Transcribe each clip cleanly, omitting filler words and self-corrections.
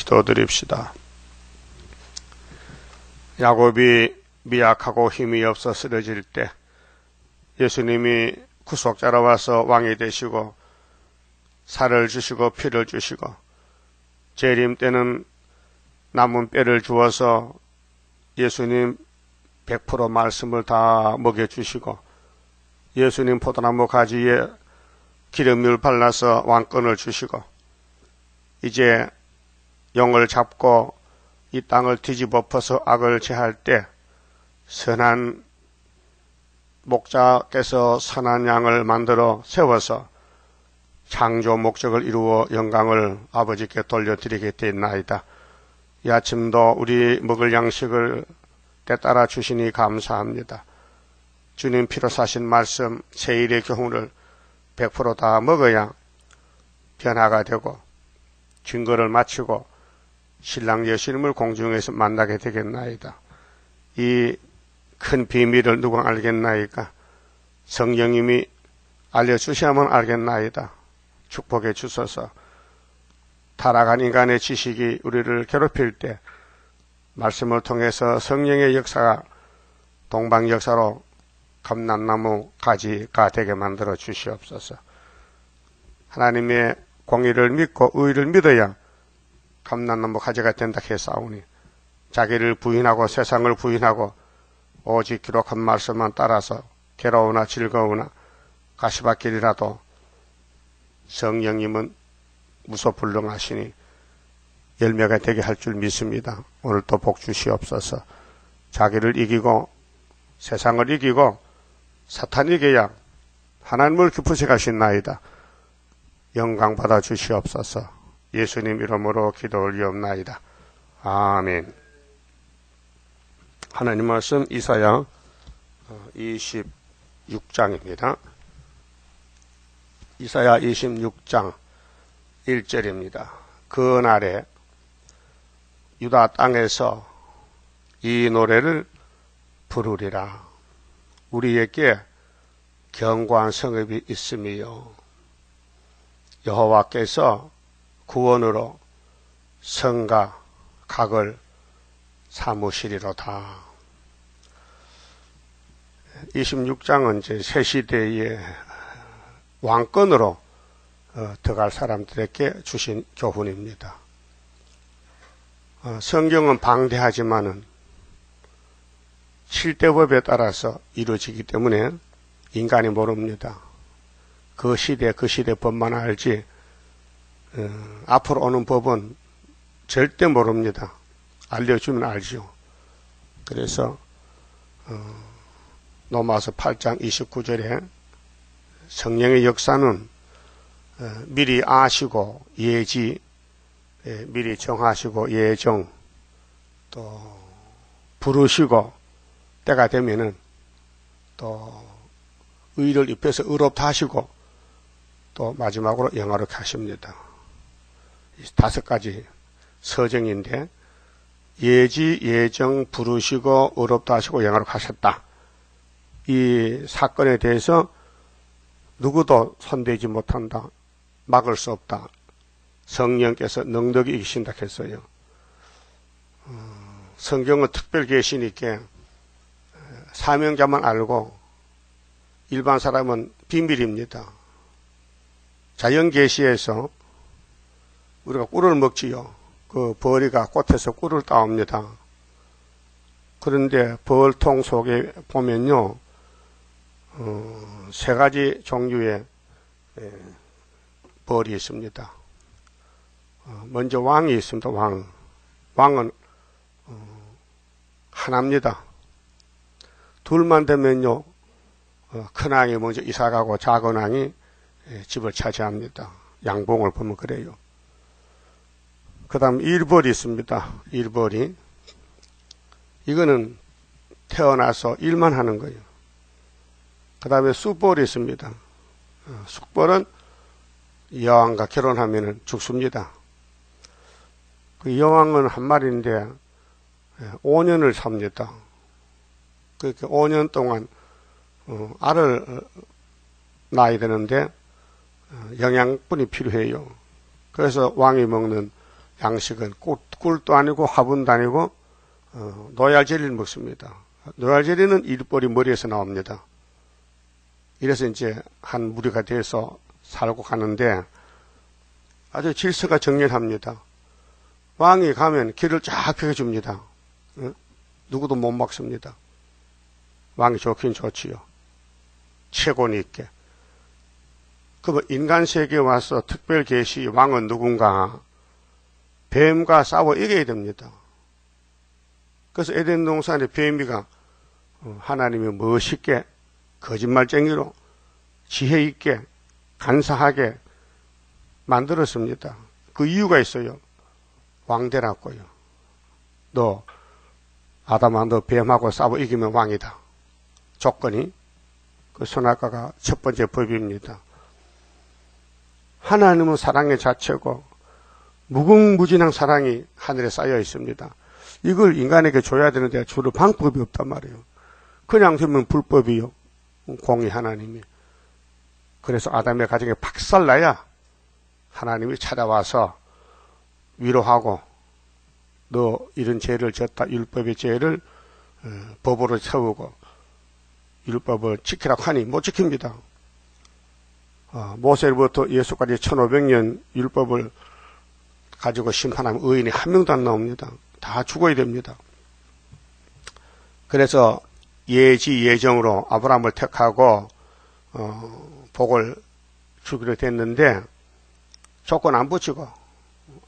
기도드립시다. 야곱이 미약하고 힘이 없어 쓰러질 때 예수님이 구속자로 와서 왕이 되시고 살을 주시고 피를 주시고 재림 때는 남은 뼈를 주어서 예수님 100% 말씀을 다 먹여주시고 예수님 포도나무 가지에 기름을 발라서 왕권을 주시고 이제 영을 잡고 이 땅을 뒤집어 엎어서 악을 제할 때 선한 목자께서 선한 양을 만들어 세워서 창조 목적을 이루어 영광을 아버지께 돌려드리게 됐나이다. 이 아침도 우리 먹을 양식을 때따라 주시니 감사합니다. 주님 피로 사신 말씀 세일의 교훈을 100% 다 먹어야 변화가 되고 증거를 마치고 신랑 예수님을 공중에서 만나게 되겠나이다. 이 큰 비밀을 누가 알겠나이까? 성령님이 알려주셔야만 알겠나이다. 축복해 주소서. 타락한 인간의 지식이 우리를 괴롭힐 때 말씀을 통해서 성령의 역사가 동방 역사로 감람나무 가지가 되게 만들어 주시옵소서. 하나님의 공의를 믿고 의를 믿어야 감람나무 가지가 된다 했사오니 자기를 부인하고 세상을 부인하고 오직 기록한 말씀만 따라서 괴로우나 즐거우나 가시밭길이라도 성령님은 무소불능하시니 열매가 되게 할 줄 믿습니다. 오늘도 복 주시옵소서. 자기를 이기고 세상을 이기고 사탄 이겨야 하나님을 기쁘시게 하신나이다. 영광 받아 주시옵소서. 예수님 이름으로 기도 올리옵나이다. 아멘. 하나님 말씀 이사야 26장입니다. 이사야 26장 1절입니다. 그 날에 유다 땅에서 이 노래를 부르리라. 우리에게 견고한 성읍이 있음이요 여호와께서 구원으로 성과 각을 삼으시리로다. 26장은 이제 새 시대의 왕권으로 들어갈 사람들에게 주신 교훈입니다. 성경은 방대하지만은 실대법에 따라서 이루어지기 때문에 인간이 모릅니다. 그 시대 법만 알지 앞으로 오는 법은 절대 모릅니다. 알려주면 알죠. 그래서 로마서 8장 29절에 성령의 역사는 미리 아시고 예지, 미리 정하시고 예정, 또 부르시고 때가 되면은 또 의를 입혀서 의롭다 하시고 또 마지막으로 영화롭게 하십니다. 5가지 서정인데 예지, 예정, 부르시고 의롭다 하시고 영화롭게 하셨다. 이 사건에 대해서 누구도 손대지 못한다. 막을 수 없다. 성령께서 넉넉히 이기신다 했어요. 성경은 특별 계시니까 사명자만 알고 일반 사람은 비밀입니다. 자연 계시에서 우리가 꿀을 먹지요. 그 벌이가 꽃에서 꿀을 따옵니다. 그런데 벌통 속에 보면요, 3가지 종류의 벌이 있습니다. 먼저 왕이 있습니다. 왕은 하나입니다. 둘만 되면요, 큰 왕이 먼저 이사가고 작은 왕이 집을 차지합니다. 양봉을 보면 그래요. 그 다음 일벌이 있습니다. 일벌이. 이거는 태어나서 일만 하는 거예요. 그 다음에 쑥벌이 있습니다. 쑥벌은 여왕과 결혼하면 죽습니다. 그 여왕은 한 마리인데 5년을 삽니다. 그렇게 5년 동안 알을 낳아야 되는데 영양분이 필요해요. 그래서 왕이 먹는 양식은 꿀도 아니고 화분도 아니고 노얄젤리를 먹습니다. 노얄젤리는 일벌이 머리에서 나옵니다. 이래서 이제 한 무리가 돼서 살고 가는데 아주 질서가 정렬합니다. 왕이 가면 길을 쫙 펴줍니다. 누구도 못 막습니다. 왕이 좋긴 좋지요. 체권이 있게. 그럼 인간 세계에 와서 특별 계시 왕은 누군가? 뱀과 싸워 이겨야 됩니다. 그래서 에덴 동산의 뱀이가 하나님이 멋있게 거짓말쟁이로 지혜 있게 간사하게 만들었습니다. 그 이유가 있어요. 왕되라고요. 너 아담아 너 뱀하고 싸워 이기면 왕이다. 조건이 그 선악과가 첫 번째 법입니다. 하나님은 사랑의 자체고 무궁무진한 사랑이 하늘에 쌓여 있습니다. 이걸 인간에게 줘야 되는데 주는 방법이 없단 말이에요. 그냥 주면 불법이요. 공의 하나님이. 그래서 아담의 가정에 박살나야 하나님이 찾아와서 위로하고 너 이런 죄를 졌다. 율법의 죄를 법으로 세우고 율법을 지키라고 하니 못 지킵니다. 모세로부터 예수까지 1500년 율법을 가지고 심판하면 의인이 한 명도 안 나옵니다. 다 죽어야 됩니다. 그래서 예지 예정으로 아브라함을 택하고 복을 주기로 됐는데 조건 안 붙이고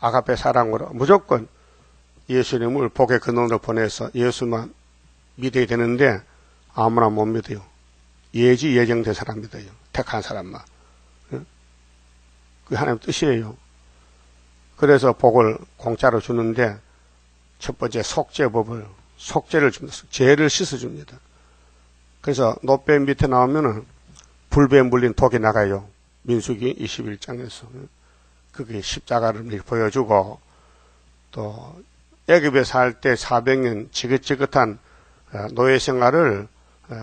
아가페 사랑으로 무조건 예수님을 복의 근원으로 보내서 예수만 믿어야 되는데 아무나 못 믿어요. 예지 예정된 사람 믿어요. 택한 사람만. 그게 하나님 뜻이에요. 그래서 복을 공짜로 주는데 첫 번째 속죄법을 속죄를 줍니다. 죄를 씻어줍니다. 그래서 노뱀 밑에 나오면은 불배에 물린 독이 나가요. 민수기 21장에서. 그게 십자가를 보여주고 또 애굽에 살 때 400년 지긋지긋한 노예 생활을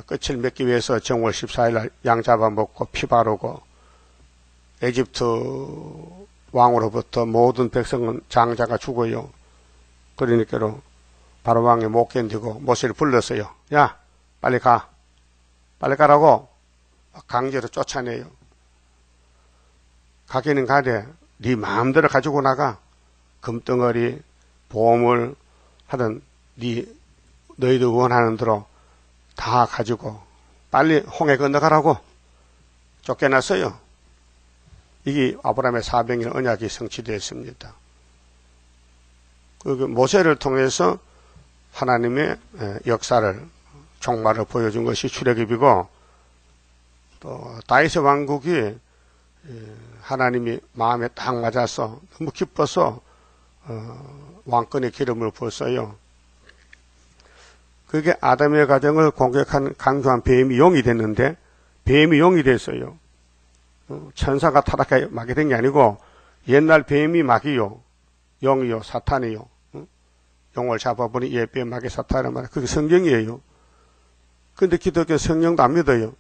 끝을 맺기 위해서 정월 14일 날 양 잡아먹고 피 바르고 에집트 왕으로부터 모든 백성은 장자가 죽어요. 그러니까로 바로 왕이 못 견디고 모세를 불렀어요. 야 빨리 가. 빨리 가라고 강제로 쫓아내요. 가기는 가되 네 마음대로 가지고 나가. 금덩어리 보물 하든 너희들 원하는 대로 다 가지고 빨리 홍해 건너가라고 쫓겨났어요. 이게 아브라함의 400년 언약이 성취되었습니다. 그 모세를 통해서 하나님의 역사를 종말을 보여준 것이 출애굽이고 또 다윗의 왕국이 하나님이 마음에 딱 맞아서 너무 기뻐서 왕권의 기름을 부었어요. 그게 아담의 가정을 공격한 강조한 뱀이 용이 됐는데 뱀이 용이 됐어요. 천사가 타락하게 마게 된 게 아니고 옛날 뱀이 마귀요. 용이요. 사탄이요. 용을 잡아보니 얘 뱀 마귀 사탄이란 말이에요. 그게 성경이에요. 근데 기독교 성령도 안 믿어요.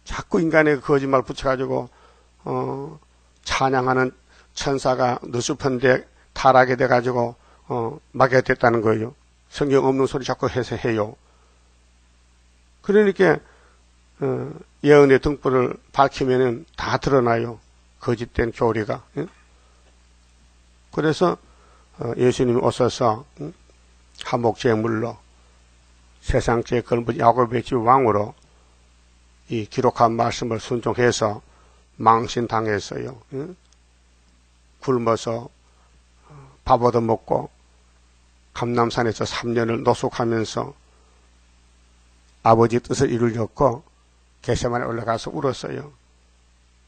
자꾸 인간에게 거짓말 붙여가지고 찬양하는 천사가 느슨데 타락이 돼가지고 마귀가 됐다는 거예요. 성경 없는 소리 자꾸 해서 해요. 그러니까 예언의 등불을 밝히면은 다 드러나요. 거짓된 교리가. 그래서 예수님이 오셔서 한목제물로 세상죄 걸은 야곱의 집 왕으로 이 기록한 말씀을 순종해서 망신당했어요. 굶어서 밥 얻어먹고 감남산에서 3년을 노숙하면서 아버지 뜻을 이루려고 겟세마네 올라가서 울었어요.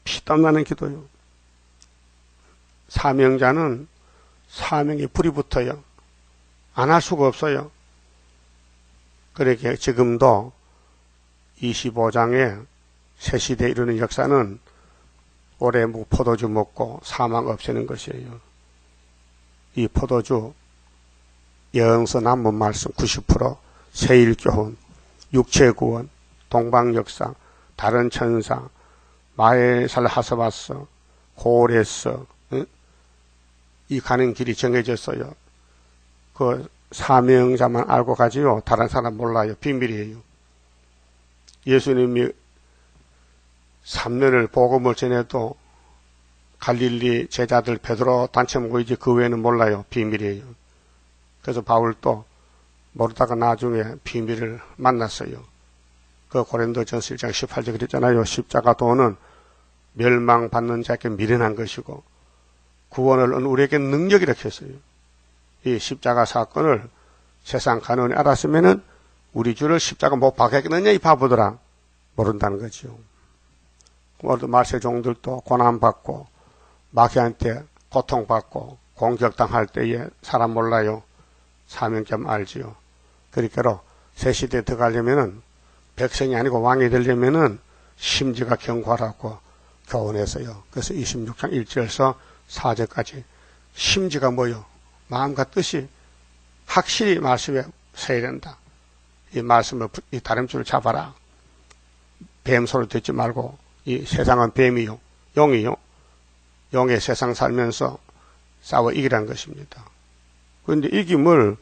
피땀 나는 기도요. 사명자는 사명에 불이 붙어요. 안 할 수가 없어요. 그렇게 지금도 25장의 새 시대에 이르는 역사는 올해 포도주 먹고 사망 없애는 것이에요. 이 포도주 여흥서 남문 말씀 90%, 세일교훈, 육체구원, 동방역사, 다른 천사, 마에살 하스바스, 고레스, 이 가는 길이 정해졌어요. 그 사명자만 알고 가지요. 다른 사람 몰라요. 비밀이에요. 예수님이 3년을 복음을 전해도 갈릴리 제자들 베드로 단체 모이지 그 외에는 몰라요. 비밀이에요. 그래서 바울도 모르다가 나중에 비밀을 만났어요. 그 고린도전서 1장 18절 그랬잖아요. 십자가 도는 멸망받는 자에게 미련한 것이고 구원을 얻는 우리에게 능력이라고 했어요. 이 십자가 사건을 세상 간원이 알았으면은 우리 주를 십자가 못 박았겠느냐 이 바보들아. 모른다는 거죠. 오늘도 말세 종들도 고난받고 마귀한테 고통받고 공격당할 때에 사람 몰라요. 사명점 알지요. 그러니까 새 시대에 들어가려면은 백성이 아니고 왕이 되려면은 심지가 견고하라고 교훈했어요. 그래서 26장 1절에서 4절까지 심지가 뭐요? 마음과 뜻이 확실히 말씀에 서야 된다. 이 말씀을 이 다림줄을 잡아라. 뱀 소리 듣지 말고 이 세상은 뱀이요, 용이요. 용의 세상 살면서 싸워 이기라는 것입니다. 그런데 이김을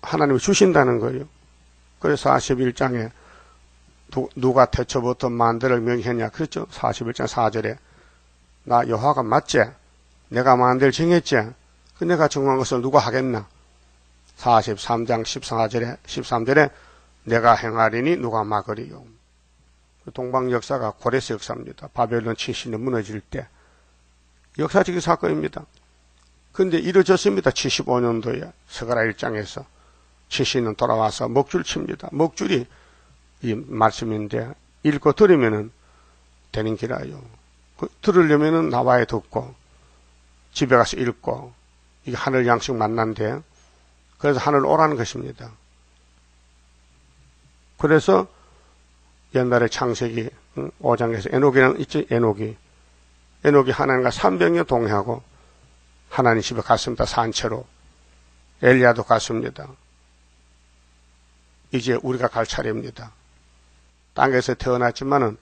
하나님이 주신다는 거예요. 그래서 41장에 누가 태초부터 만들을 명했냐 그렇죠? 41장 4절에 나 여호와가 맞지? 내가 만들 정했지? 그 내가 정한 것을 누가 하겠나? 43장 13절에 내가 행하리니 누가 막으리요. 동방 역사가 고레스 역사입니다. 바벨론 70년 무너질 때 역사적인 사건입니다. 그런데 이루어졌습니다. 75년도에 스가랴 1장에서 70년 돌아와서 먹줄 칩니다. 먹줄이 이 말씀인데 읽고 들으면은 되는 기라요. 들으려면은 나와야 듣고 집에 가서 읽고 이게 하늘 양식 만난데 그래서 하늘 오라는 것입니다. 그래서 옛날에 창세기 5장에서 에녹이는 있죠. 에녹이 하나님과 300년 동행하고 하나님 집에 갔습니다. 산채로. 엘리야도 갔습니다. 이제 우리가 갈 차례입니다. 땅에서 태어났지만은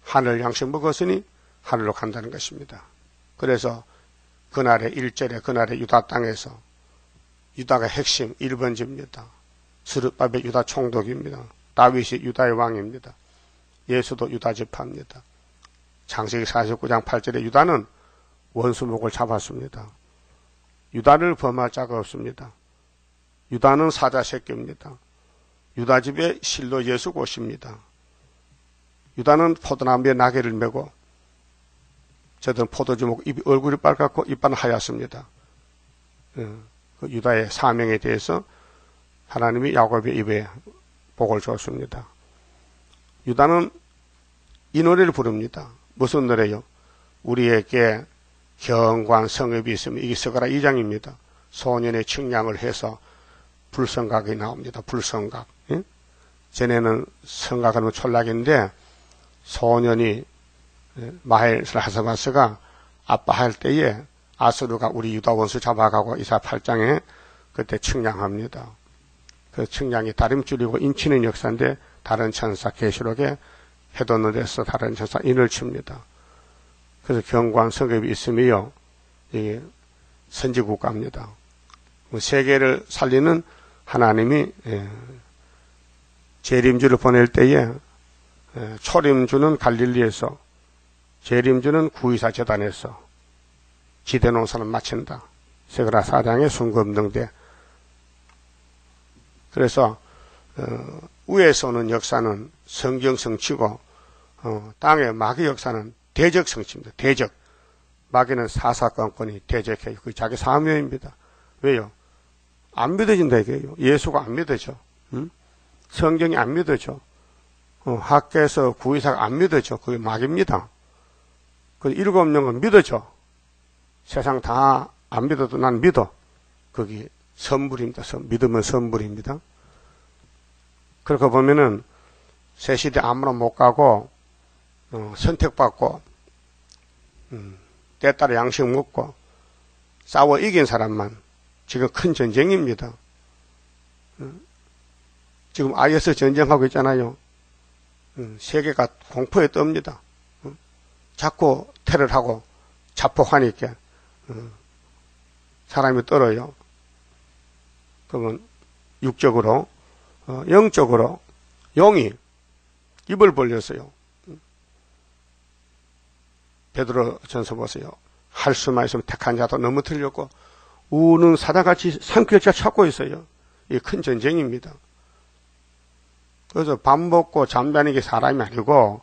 하늘 양식 먹었으니 하늘로 간다는 것입니다. 그래서 그날의 1절에 그날의 유다 땅에서 유다가 핵심 1번지입니다. 스룹바벨 유다 총독입니다. 다윗이 유다의 왕입니다. 예수도 유다 지파입니다. 창세기 49장 8절에 유다는 원수목을 잡았습니다. 유다를 범할 자가 없습니다. 유다는 사자 새끼입니다. 유다 집에 실로 예수 고십니다. 유다는 포도나무에 나귀를 메고 저들은 포도주먹 얼굴이 빨갛고 이빨은 하얗습니다. 그 유다의 사명에 대해서 하나님이 야곱의 입에 복을 줬습니다. 유다는 이 노래를 부릅니다. 무슨 노래요? 우리에게 경관 성읍이 있으면 이게 스가랴 2장입니다. 소년의 측량을 해서 불성각이 나옵니다. 불성각. 예? 전에는 성각하면 촌락인데 소년이 마헬스라하사바스가 아빠할 때에 아수르가 우리 유다 원수 잡아가고 이사 8장에 그때 측량합니다. 그 측량이 다림줄이고 인치는 역사인데 다른 천사 계시록에 해돋는 데서 다른 천사 인을 칩니다. 그래서 경관 성읍이 있으며 이게 선지국가입니다. 세계를 살리는 하나님이 재림주를 보낼 때에 초림주는 갈릴리에서 재림주는 구이사 재단에서 지대 농사를 마친다. 스가랴 4장의 순금등대. 그래서 위에서 오는 역사는 성경 성취고 땅의 마귀 역사는 대적 성취입니다. 대적. 마귀는 사사건건이 대적해요. 그 자기 사명입니다. 왜요? 안 믿어진다 이게요. 예수가 안 믿어져. 응? 성경이 안 믿어져. 학교에서 구의사가 안 믿어져. 그게 마귀입니다. 그 7명은 믿어져. 세상 다 안 믿어도 난 믿어. 그게 선불입니다. 믿으면 선불입니다. 그렇게 보면은 새 시대 아무나 못 가고 선택받고 때 따라 양식 먹고 싸워 이긴 사람만 지금 큰 전쟁입니다. 지금 IS 전쟁하고 있잖아요. 세계가 공포에 떱니다. 자꾸 테러를 하고 자폭하니까 사람이 떨어요. 그러면 육적으로, 영적으로 용이 입을 벌렸어요. 베드로 전서 보세요. 할 수만 있으면 택한 자도 너무 틀렸고 우는 사자같이 산길자 찾고 있어요. 이 큰 전쟁입니다. 그래서 밥 먹고 잠자는 게 사람이 아니고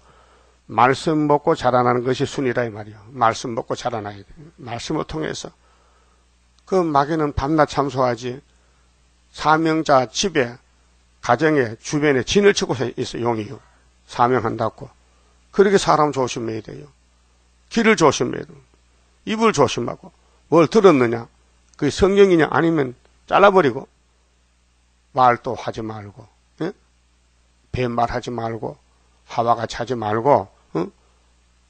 말씀 먹고 자라나는 것이 순이다 이 말이에요. 말씀 먹고 자라나야 돼요. 말씀을 통해서. 그 마귀는 밤낮 참소하지 사명자 집에 가정에 주변에 진을 치고 있어 용이요. 사명한다고. 그렇게 사람 조심해야 돼요. 귀를 조심해야 돼요. 입을 조심하고 뭘 들었느냐 그게 성경이냐 아니면 잘라버리고 말도 하지 말고 예? 뱀말하지 말고 하와같이 하지 말고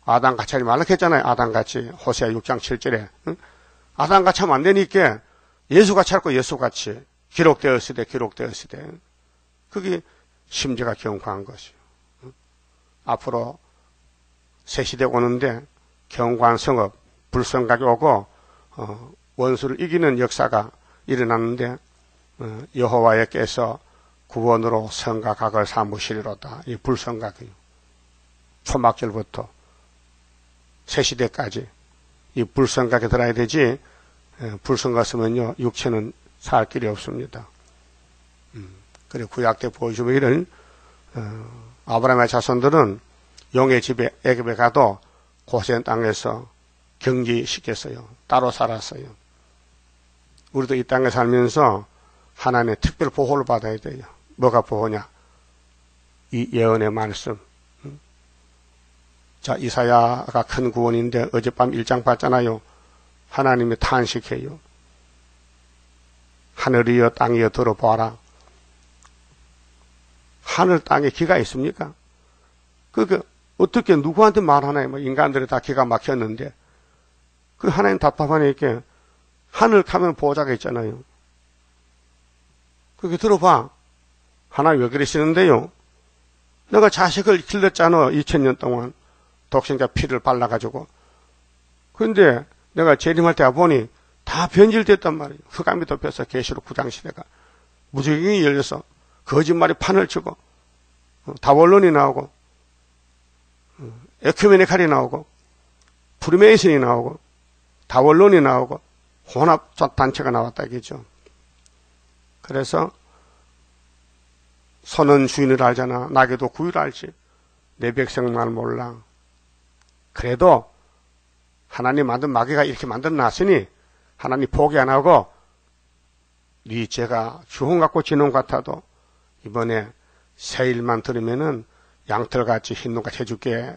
아담같이 하지 말라 했잖아요. 아담같이 호세아 6장 7절에 아담같이 하면 안 되니까 예수같이 할거 예수같이 기록되었으되 그게 심지가 경고한 것이요. 앞으로 새 시대 오는데 경고한 성업 불성각이 오고 원수를 이기는 역사가 일어났는데 여호와께서 구원으로 성과 각을 삼으시리로다. 이 불성각이요. 초막절부터 새시대까지 이 불성각에 들어야 되지 불성각 쓰면요 육체는 살 길이 없습니다. 그리고 구약 때 보여주기를 아브라함의 자손들은 용의 집에 애굽에 가도 고센 땅에서 경지시켰어요. 따로 살았어요. 우리도 이 땅에 살면서 하나님의 특별 보호를 받아야 돼요. 뭐가 보호냐? 이 예언의 말씀. 자, 이사야가 큰 구원인데 어젯밤 1장 봤잖아요. 하나님이 탄식해요. 하늘이여 땅이여 들어보아라. 하늘 땅에 기가 있습니까? 그게 어떻게 누구한테 말하나요? 뭐 인간들이 다 기가 막혔는데 그 하나님 답답하니까 하늘 가면 보호자가 있잖아요. 그게 들어봐. 하나님 왜 그러시는데요? 내가 자식을 길렀잖아. 2000년 동안 독생자 피를 발라가지고. 그런데 내가 재림할 때 보니 다 변질됐단 말이에요. 흑암이 덮여서 계시록 9장 시대가 무지경이 열려서 거짓말이 판을 치고 다원론이 나오고 에큐메니칼이 나오고 프리메이슨이 나오고 다원론이 나오고 혼합 단체가 나왔다 이겠죠. 그래서 소는 주인을 알잖아. 나귀도 구유를 알지. 내 백성만 몰라. 그래도 하나님 만든 마귀가 이렇게 만들어놨으니 하나님 포기 안 하고 네 죄가 주홍 같고 진홍 같아도 이번에 새 일만 들으면은 양털같이 흰눈같이 해줄게.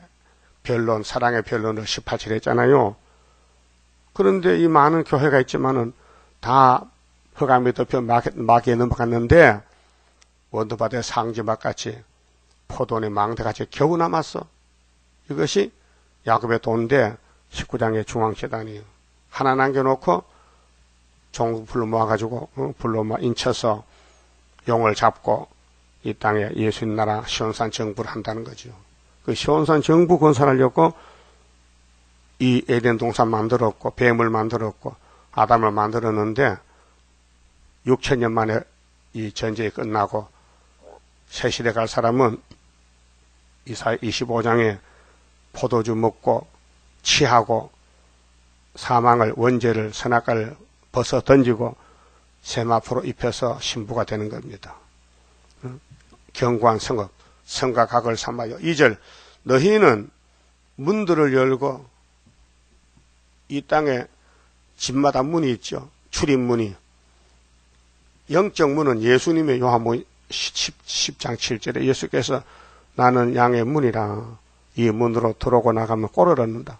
변론, 사랑의 변론을 18절 했잖아요. 그런데 이 많은 교회가 있지만은 다 흑암이 덮여 마귀에 넘어갔는데 원도밭의 상지막같이 포도원의 망대같이 겨우 남았어. 이것이 야곱의 돈인데 19장의 중앙재단이에요. 하나 남겨놓고 종 불러 모아가지고 불러 모아 인쳐서 용을 잡고 이 땅에 예수님 나라 시온산 정부를 한다는 거죠. 그 시온산 정부 건설하려고 이 에덴 동산 만들었고 뱀을 만들었고 아담을 만들었는데 6000년 만에 이 전쟁이 끝나고 새 시대 갈 사람은 이사야 25장에 포도주 먹고 취하고 사망을 원죄를 선악과를 벗어 던지고 세마포로 입혀서 신부가 되는 겁니다. 경고한 성업 성과 각을 삼아요. 2절 너희는 문들을 열고 이 땅에 집마다 문이 있죠. 출입문이. 영적 문은 예수님의 요한복음 10장 7절에 예수께서 나는 양의 문이라 이 문으로 들어오고 나가면 꼴을 얻는다.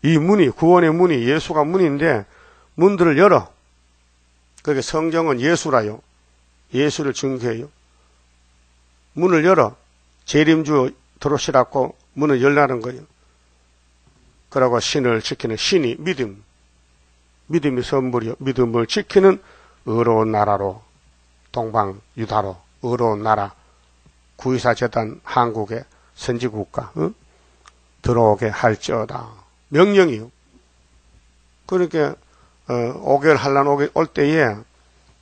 이 문이 구원의 문이 예수가 문인데 문들을 열어. 그게 성경은 예수라요. 예수를 증거해요. 문을 열어. 재림주 들어오시라고 문을 열라는 거예요. 그러고 신을 지키는 신이 믿음. 믿음이 선물이요. 믿음을 지키는 의로운 나라로 동방 유다로 의로운 나라 구이사 재단 한국의 선지국가 들어오게 할지어다. 명령이요. 그러니까 5개월 한란 올 때에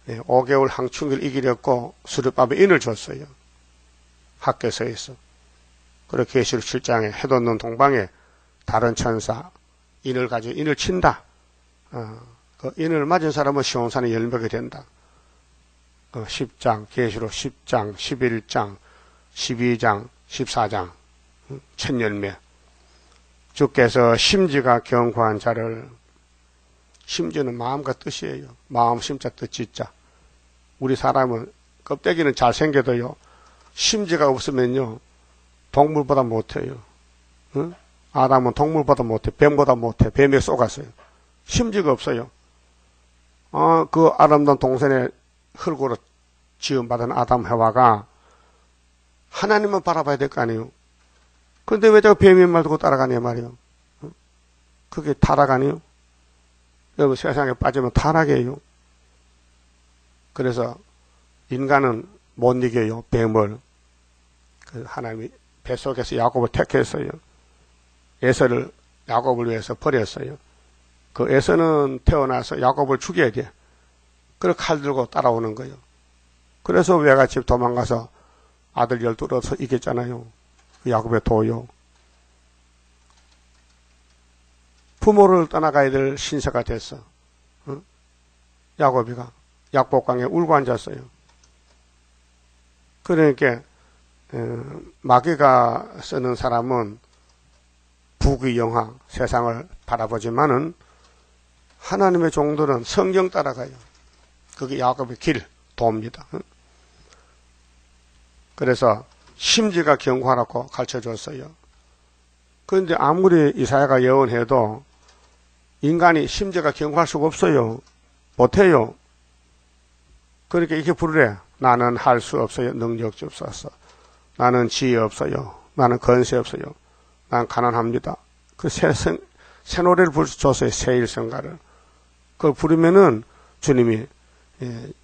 5개월 항충기를 이기려고 수렵밥에 인을 줬어요. 학교에서. 그리고 계시록 7장에 해돋 없는 동방에 다른 천사 인을 가지고 인을 친다. 그 인을 맞은 사람은 시온산에 열매가 된다. 10장, 계시록 10장, 11장, 12장, 14장, 첫 열매. 주께서 심지가 견고한 자를, 심지는 마음과 뜻이에요. 마음, 심자, 뜻, 지자. 우리 사람은 껍데기는 잘생겨도요, 심지가 없으면요, 동물보다 못해요. 응? 아담은 동물보다 못해. 뱀보다 못해. 뱀에 쏘갔어요. 심지가 없어요. 그 아름다운 동산에 흙으로 지음받은 아담 해와가 하나님만 바라봐야 될 거 아니에요. 근데 왜 자꾸 뱀의 말 듣고 따라가냐 말이에요. 그게 타락아니에요? 여러분 세상에 빠지면 타락이에요. 그래서 인간은 못 이겨요. 뱀을. 그래서 하나님이 뱃속에서 야곱을 택했어요. 에서를 야곱을 위해서 버렸어요. 그 에서는 태어나서 야곱을 죽여야 돼. 그래서 칼 들고 따라오는 거예요. 그래서 외갓집 도망가서 아들 12를 얻어서 이겼잖아요. 야곱의 도요. 부모를 떠나가야 될 신세가 됐어. 응? 야곱이가 약복강에 울고 앉았어요. 그러니까 마귀가 쓰는 사람은 부귀영화 세상을 바라보지만은 하나님의 종들은 성경 따라가요. 그게 야곱의 길, 도입니다. 그래서 심지가 견고하라고 가르쳐줬어요. 그런데 아무리 이사야가 예언해도 인간이 심지가 견고할 수가 없어요. 못해요. 그러니까 이렇게 부르래. 나는 할 수 없어요. 능력이 없어서. 나는 지혜 없어요. 나는 건세 없어요. 난 가난합니다. 그 새 노래를 줬어요. 새 일성가를. 그걸 부르면은 주님이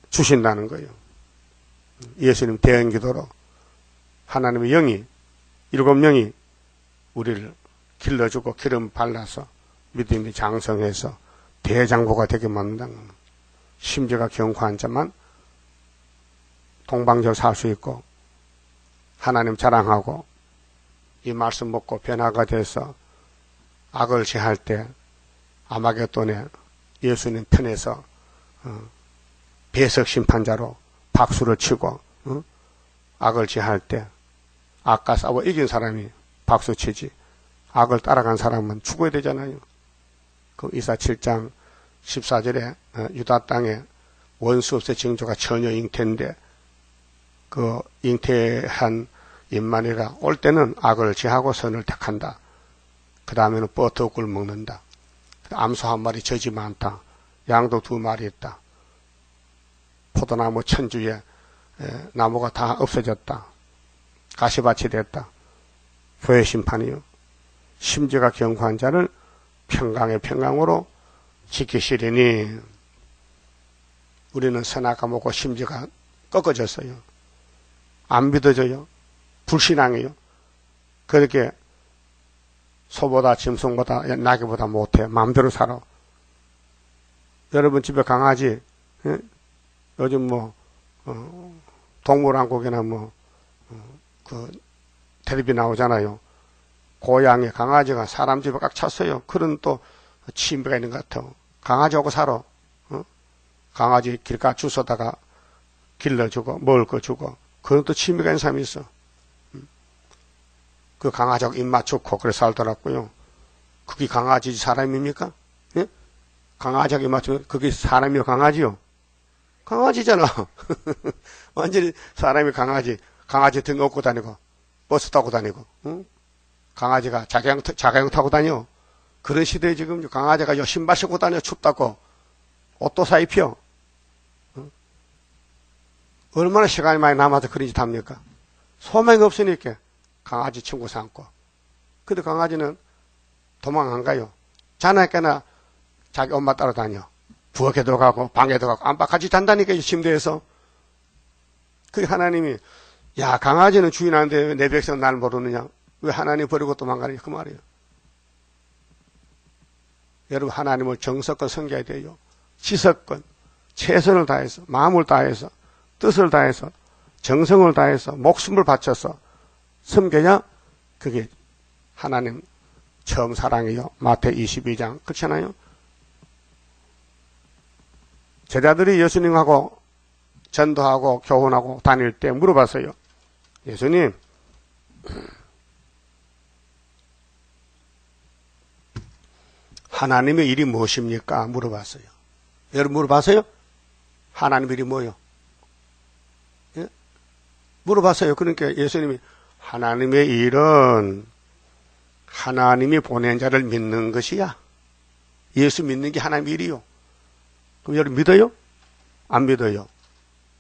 주신다는 거예요. 예수님 대형 기도로 하나님의 영이 7명이 우리를 길러주고 기름 발라서 믿음이 장성해서 대장부가 되게 만든다는 겁니다. 심지가 견고한 자만 동방절 살 수 있고 하나님 자랑하고 이 말씀 먹고 변화가 돼서 악을 제할 때 아마겟돈에 예수님 편에서 배석 심판자로 박수를 치고 악을 제할 때 악과 싸워 이긴 사람이 박수치지 악을 따라간 사람은 죽어야 되잖아요. 그 이사 7장 14절에 유다 땅에 원수 없의 징조가 전혀 잉태인데 그 잉태한 인만이라 올 때는 악을 제하고 선을 택한다. 그 다음에는 뻐터국을 먹는다. 암소 한 마리 젖이 많다. 양도 2마리 있다. 포도나무 천주에 나무가 다 없어졌다. 가시밭이 됐다. 후회 심판이요. 심지가 견고한 자를 평강의 평강으로 지키시리니 우리는 선악과 먹고 심지가 꺾어졌어요. 안 믿어져요. 불신앙이에요. 그렇게 소보다 짐승보다 나귀보다 못해. 마음대로 살아. 여러분 집에 강아지 요즘 동물왕국이나 그 텔레비 나오잖아요. 고향에 강아지가 사람 집에 꽉 찼어요. 그런 또 침배가 있는 것 같아요. 강아지하고 살아. 강아지 길가 주워다가 길러주고 먹을 거 주고 그런 또 침배가 있는 사람이 있어. 그 강아지하고 입맛 좋고 그래 살더라고요. 그게 강아지 사람입니까? 예? 강아지하고 입맛 좋고 그게 사람이요 강아지요? 강아지잖아. 완전히 사람이 강아지 등 업고 다니고 버스 타고 다니고 응? 강아지가 자가용 타고 다녀. 그런 시대에 지금 강아지가 신발 신고 다녀 춥다고 옷도 사 입혀. 응? 얼마나 시간이 많이 남아서 그런 짓 합니까? 소망이 없으니까 강아지 친구 삼고. 근데 강아지는 도망 안 가요. 자나깨나 자기 엄마 따라다녀. 부엌에도 가고 방에도 가고 안방 같이 잔다니까 침대에서. 그 하나님이 야 강아지는 주인한테 왜 내 백성 날 모르느냐. 왜 하나님 버리고 도망가느냐 그 말이에요. 여러분 하나님을 정석껏 섬겨야 돼요. 지석권, 최선을 다해서, 마음을 다해서, 뜻을 다해서, 정성을 다해서, 목숨을 바쳐서 섬겨야 그게 하나님 처음 사랑이요. 마태 22장. 그렇잖아요. 제자들이 예수님하고 전도하고 교훈하고 다닐 때 물어봤어요. 예수님, 하나님의 일이 무엇입니까? 물어봤어요. 여러분 물어봤어요? 하나님의 일이 뭐요? 예? 물어봤어요. 그러니까 예수님이 하나님의 일은 하나님이 보낸 자를 믿는 것이야. 예수 믿는 게 하나님의 일이요. 그럼 여러분 믿어요? 안 믿어요?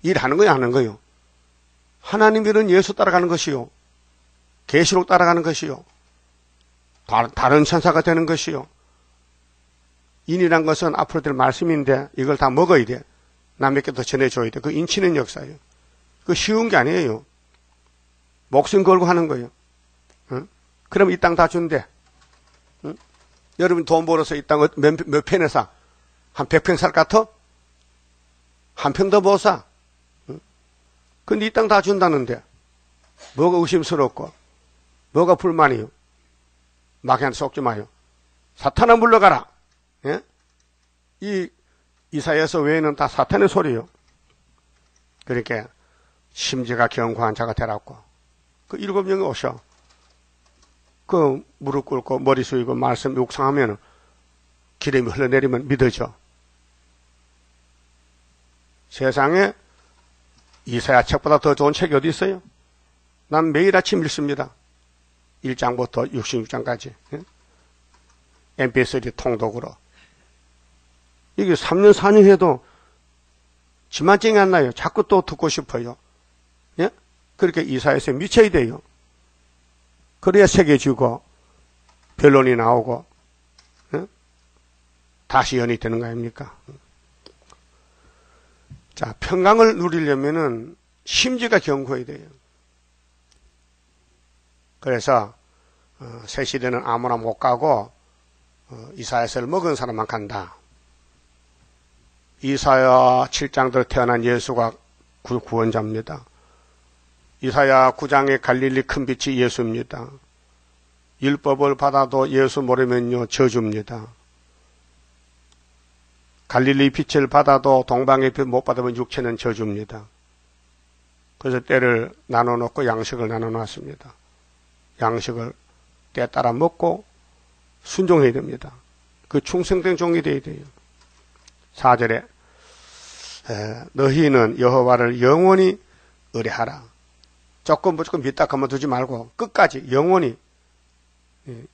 일하는 거요, 하는 거요? 하나님 일은 예수 따라가는 것이요. 계시록 따라가는 것이요. 다른 천사가 되는 것이요. 인이란 것은 앞으로 될 말씀인데 이걸 다 먹어야 돼. 남에게 더 전해줘야 돼. 그 인치는 역사예요. 그 쉬운 게 아니에요. 목숨 걸고 하는 거예요. 응? 그럼 이 땅 다 준대. 응? 여러분 돈 벌어서 이 땅 몇 평에 사? 한 100평 살 같아? 한 평 더 못 사. 응? 근데 이 땅 다 준다는데 뭐가 의심스럽고 뭐가 불만이요? 마귀한테 속지 마요. 사탄아 물러가라. 예? 이 이사야서 외에는 다 사탄의 소리요. 그러니까 심지가 견고한 자가 되라고. 그 7명이 오셔. 그 무릎 꿇고 머리 숙이고 말씀 묵상하면 기름이 흘러내리면 믿어져. 세상에 이사야 책보다 더 좋은 책이 어디 있어요? 난 매일 아침 읽습니다. 1장부터 66장까지. 예? MP3 통독으로. 이게 3년, 4년 해도 지만증이 안 나요. 자꾸 또 듣고 싶어요. 예? 그렇게 이사야서에 미쳐야 돼요. 그래야 새겨지고, 변론이 나오고, 예? 다시 연이 되는 거 아닙니까? 자, 평강을 누리려면은 심지가 견고해야 돼요. 그래서, 새 시대는 아무나 못 가고, 이사야서를 먹은 사람만 간다. 이사야 7장대로 태어난 예수가 구원자입니다. 이사야 9장의 갈릴리 큰 빛이 예수입니다. 율법을 받아도 예수 모르면요 저주입니다. 갈릴리 빛을 받아도 동방의 빛 못 받으면 육체는 저주입니다. 그래서 때를 나눠놓고 양식을 나눠놨습니다. 양식을 때 따라 먹고 순종해야 됩니다. 그 충성된 종이 되어야 돼요. 4절에 너희는 여호와를 영원히 의뢰하라. 조금 무조건 믿다 그만두지 말고 끝까지 영원히.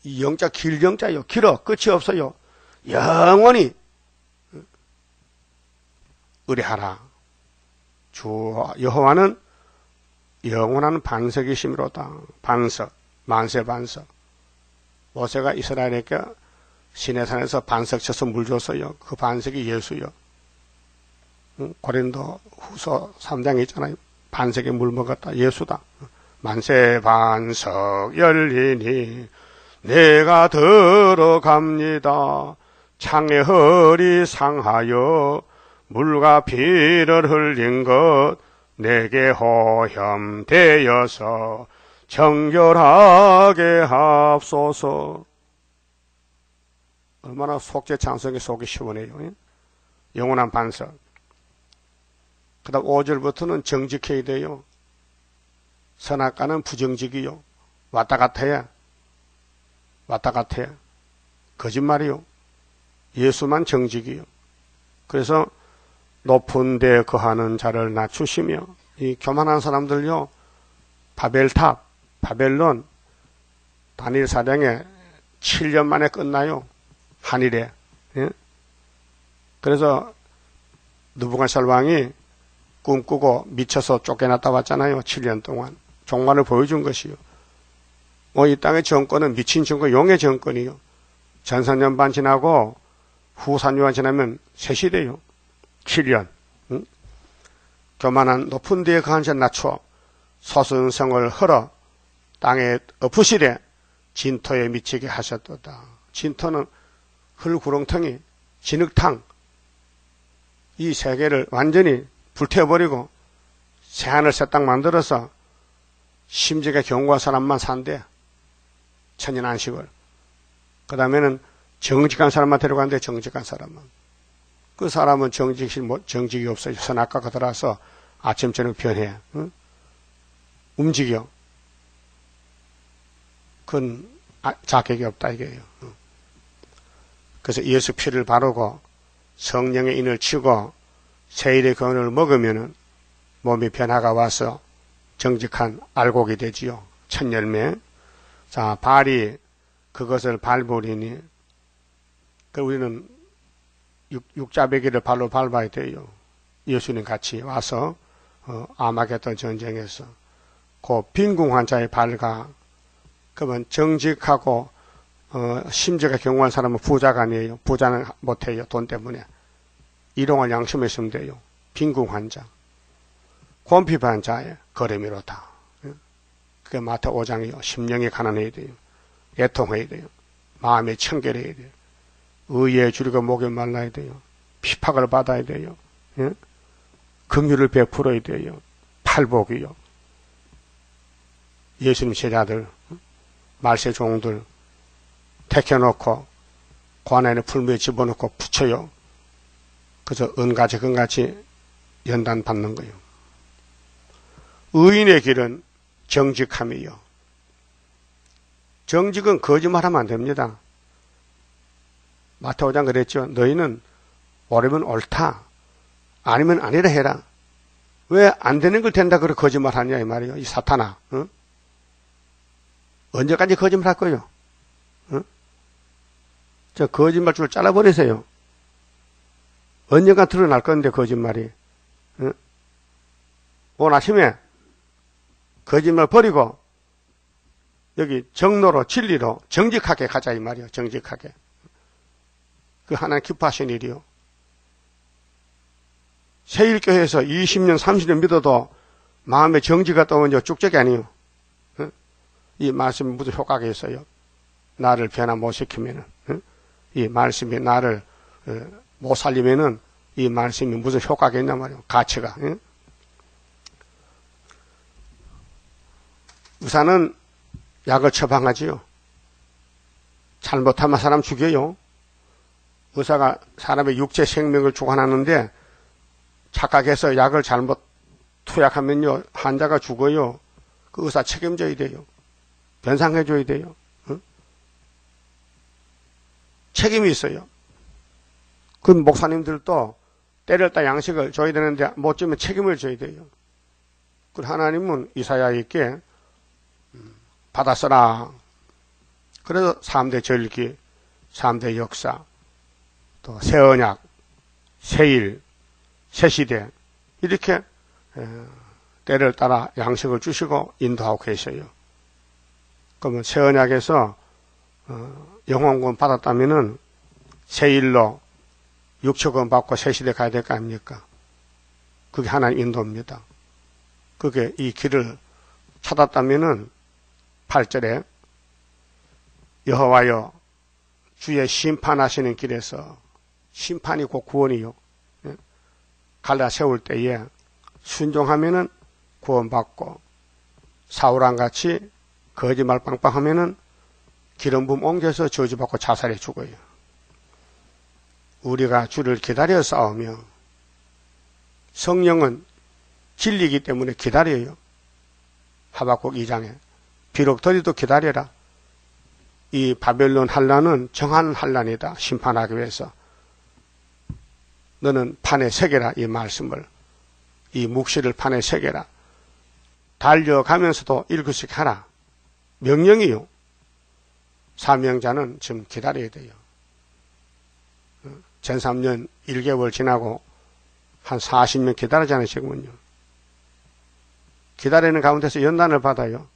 이 영자 길영자요. 길어. 끝이 없어요. 영원히 의뢰하라. 주 여호와는 영원한 반석이심이로다. 반석, 만세반석. 모세가 이스라엘에게 시내산에서 반석 쳐서 물 줬어요. 그 반석이 예수요. 고린도 후서 3장에 있잖아요. 반석에 물 먹었다. 예수다. 만세 반석 열리니 내가 들어갑니다. 창의 허리 상하여 물과 피를 흘린 것 내게 호염되어서 정결하게 합소서. 얼마나 속죄 찬송이 속이 시원해요. 영원한 반석. 그 다음 5절부터는 정직해야 돼요. 선악과는 부정직이요. 왔다 갔아야. 왔다 갔아야. 거짓말이요. 예수만 정직이요. 그래서 높은 데 거하는 자를 낮추시며, 이 교만한 사람들요, 바벨탑, 바벨론, 다니엘 사령에 7년 만에 끝나요. 한일에. 예? 그래서 느부갓네살 왕이 꿈꾸고 미쳐서 쫓겨났다 왔잖아요. 7년 동안. 종말을 보여준 것이요. 이 땅의 정권은 미친 정권, 용의 정권이요. 전 3년 반 지나고 후 3년 지나면 새 시대요. 7년. 응? 교만한 높은 데에 거한 자 낮춰 소순성을 헐어 땅에 엎으시되 진토에 미치게 하셨도다. 진토는 흙구렁텅이, 진흙탕, 이 세계를 완전히 불태워버리고 새하늘 새 땅 만들어서 심지가 경고한 사람만 산대. 천연안식을. 그 다음에는 정직한 사람만 데려간대. 정직한 사람만. 그 사람은 정직이 없어요. 선악과가 들어와서 아침 저녁 변해. 응? 움직여. 그건 자격이 없다 이게요. 그래서 예수 피를 바르고 성령의 인을 치고 세일의 교훈을 먹으면은 몸이 변화가 와서 정직한 알곡이 되지요. 첫 열매. 자, 발이 그것을 밟으리니, 우리는 육자배기를 발로 밟아야 돼요. 예수님 같이 와서 아마겟돈 전쟁에서 그 빈궁 환자의 발가, 그러면 정직하고 심지가 경고한 사람은 부자가 아니에요. 부자는 못해요. 돈 때문에. 일용할 양심이 있으면 돼요. 빈궁 환자. 곤핍한 자의 거래미로다. 그게 마태 5장이요. 심령이 가난해야 돼요. 애통해야 돼요. 마음이 청결해야 돼요. 의에 줄이고 목에 말라야 돼요. 핍박을 받아야 돼요. 긍휼을 베풀어야 돼요. 팔복이요. 예수님 제자들, 말세 종들 택해놓고 관 안에 풀무에 집어넣고 붙여요. 그래서 은같이 금같이 연단 받는 거예요. 의인의 길은 정직함이요. 정직은 거짓말하면 안 됩니다. 마태 5장 그랬죠. 너희는 옳으면 옳다. 아니면 아니라 해라. 왜 안 되는 걸 된다 그래 거짓말하냐 이 말이에요. 이 사탄아. 응? 언제까지 거짓말할 거요? 응? 저 거짓말줄을 잘라버리세요. 언젠가 드러날 건데 거짓말이. 응? 오늘 아침에 거짓말 버리고 여기 정로로 진리로 정직하게 가자 이 말이에요. 정직하게. 그 하나님 기뻐하신 일이요. 세일교회에서 20년 30년 믿어도 마음에 정지가 떠오면 쭉적이 아니에요. 응? 이 말씀이 무슨 효과가 있어요. 나를 변화 못 시키면은, 응? 이 말씀이 나를 못 살리면은 이 말씀이 무슨 효과가 있냐 말이에요. 가치가. 응? 의사는 약을 처방하지요. 잘못하면 사람 죽여요. 의사가 사람의 육체 생명을 주관하는데 착각해서 약을 잘못 투약하면요 환자가 죽어요. 그 의사 책임져야 돼요. 변상해줘야 돼요. 응? 책임이 있어요. 그 목사님들도 때를 따 양식을 줘야 되는데 못 주면 책임을 져야 돼요. 그 하나님은 이사야에게 받아 써라. 그래서 3대 절기, 3대 역사, 또 새언약, 새일, 새시대 이렇게 때를 따라 양식을 주시고 인도하고 계셔요. 그러면 새언약에서 영혼권 받았다면은 새일로 6천권 받고 새시대 가야 될 거 아닙니까? 그게 하나님 인도입니다. 그게 이 길을 찾았다면은 8절에 여호와여 주의 심판하시는 길에서 심판이 곧 구원이요. 갈라 세울 때에 순종하면은 구원받고 사울왕같이 거짓말 빵빵하면은 기름 부음 옮겨서 저주받고 자살해 죽어요. 우리가 주를 기다려 싸우며 성령은 진리이기 때문에 기다려요. 하박국 2장에 비록 더디도 기다려라. 이 바벨론 환란은 정한 환란이다. 심판하기 위해서. 너는 판에 새겨라. 이 말씀을. 이 묵시를 판에 새겨라. 달려가면서도 읽으시게 하라. 명령이요. 사명자는 지금 기다려야 돼요. 전 3년 1개월 지나고 한 40년 기다리잖아요. 지금은요. 기다리는 가운데서 연단을 받아요.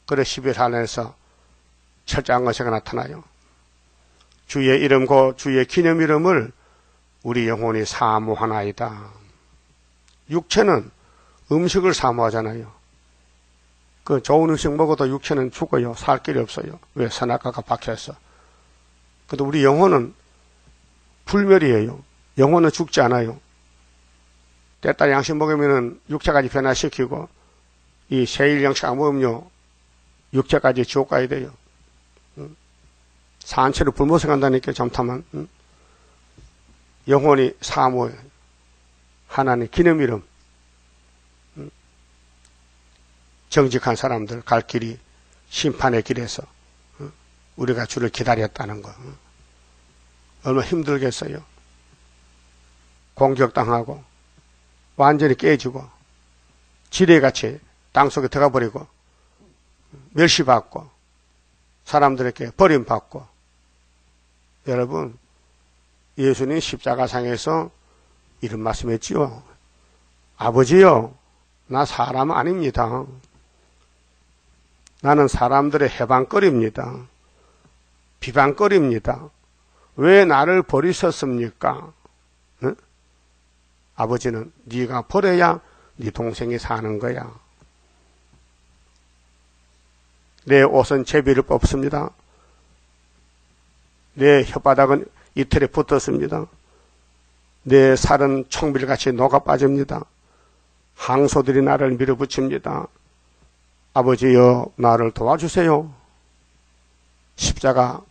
그래 11한에서 철저한 것이 나타나요. 주의 이름 곧 주의 기념 이름을 우리 영혼이 사모하나이다. 육체는 음식을 사모하잖아요. 그 좋은 음식 먹어도 육체는 죽어요. 살 길이 없어요. 왜? 선악과가 박혀서. 근데 우리 영혼은 불멸이에요. 영혼은 죽지 않아요. 때따라 양식 먹으면은 육체까지 변화시키고, 이 세일 양식 안 먹으면요, 육체까지 지옥 가야 돼요. 산채로 불못에 간다니까, 잠타만. 영혼이 사모예요. 하나님 기름 이름. 정직한 사람들 갈 길이 심판의 길에서 우리가 주를 기다렸다는 거. 얼마나 힘들겠어요. 공격당하고 완전히 깨지고 지뢰같이 땅속에 들어가 버리고 멸시받고 사람들에게 버림받고. 여러분, 예수님 십자가상에서 이런 말씀했지요. 아버지요, 나 사람 아닙니다. 나는 사람들의 해방거리입니다. 비방거리입니다. 왜 나를 버리셨습니까? 응? 아버지는 네가 버려야 네 동생이 사는 거야. 내 옷은 제비를 뽑습니다. 내 혓바닥은 이틀에 붙었습니다. 내 살은 총빌같이 녹아 빠집니다. 항소들이 나를 밀어붙입니다. 아버지여, 나를 도와주세요. 십자가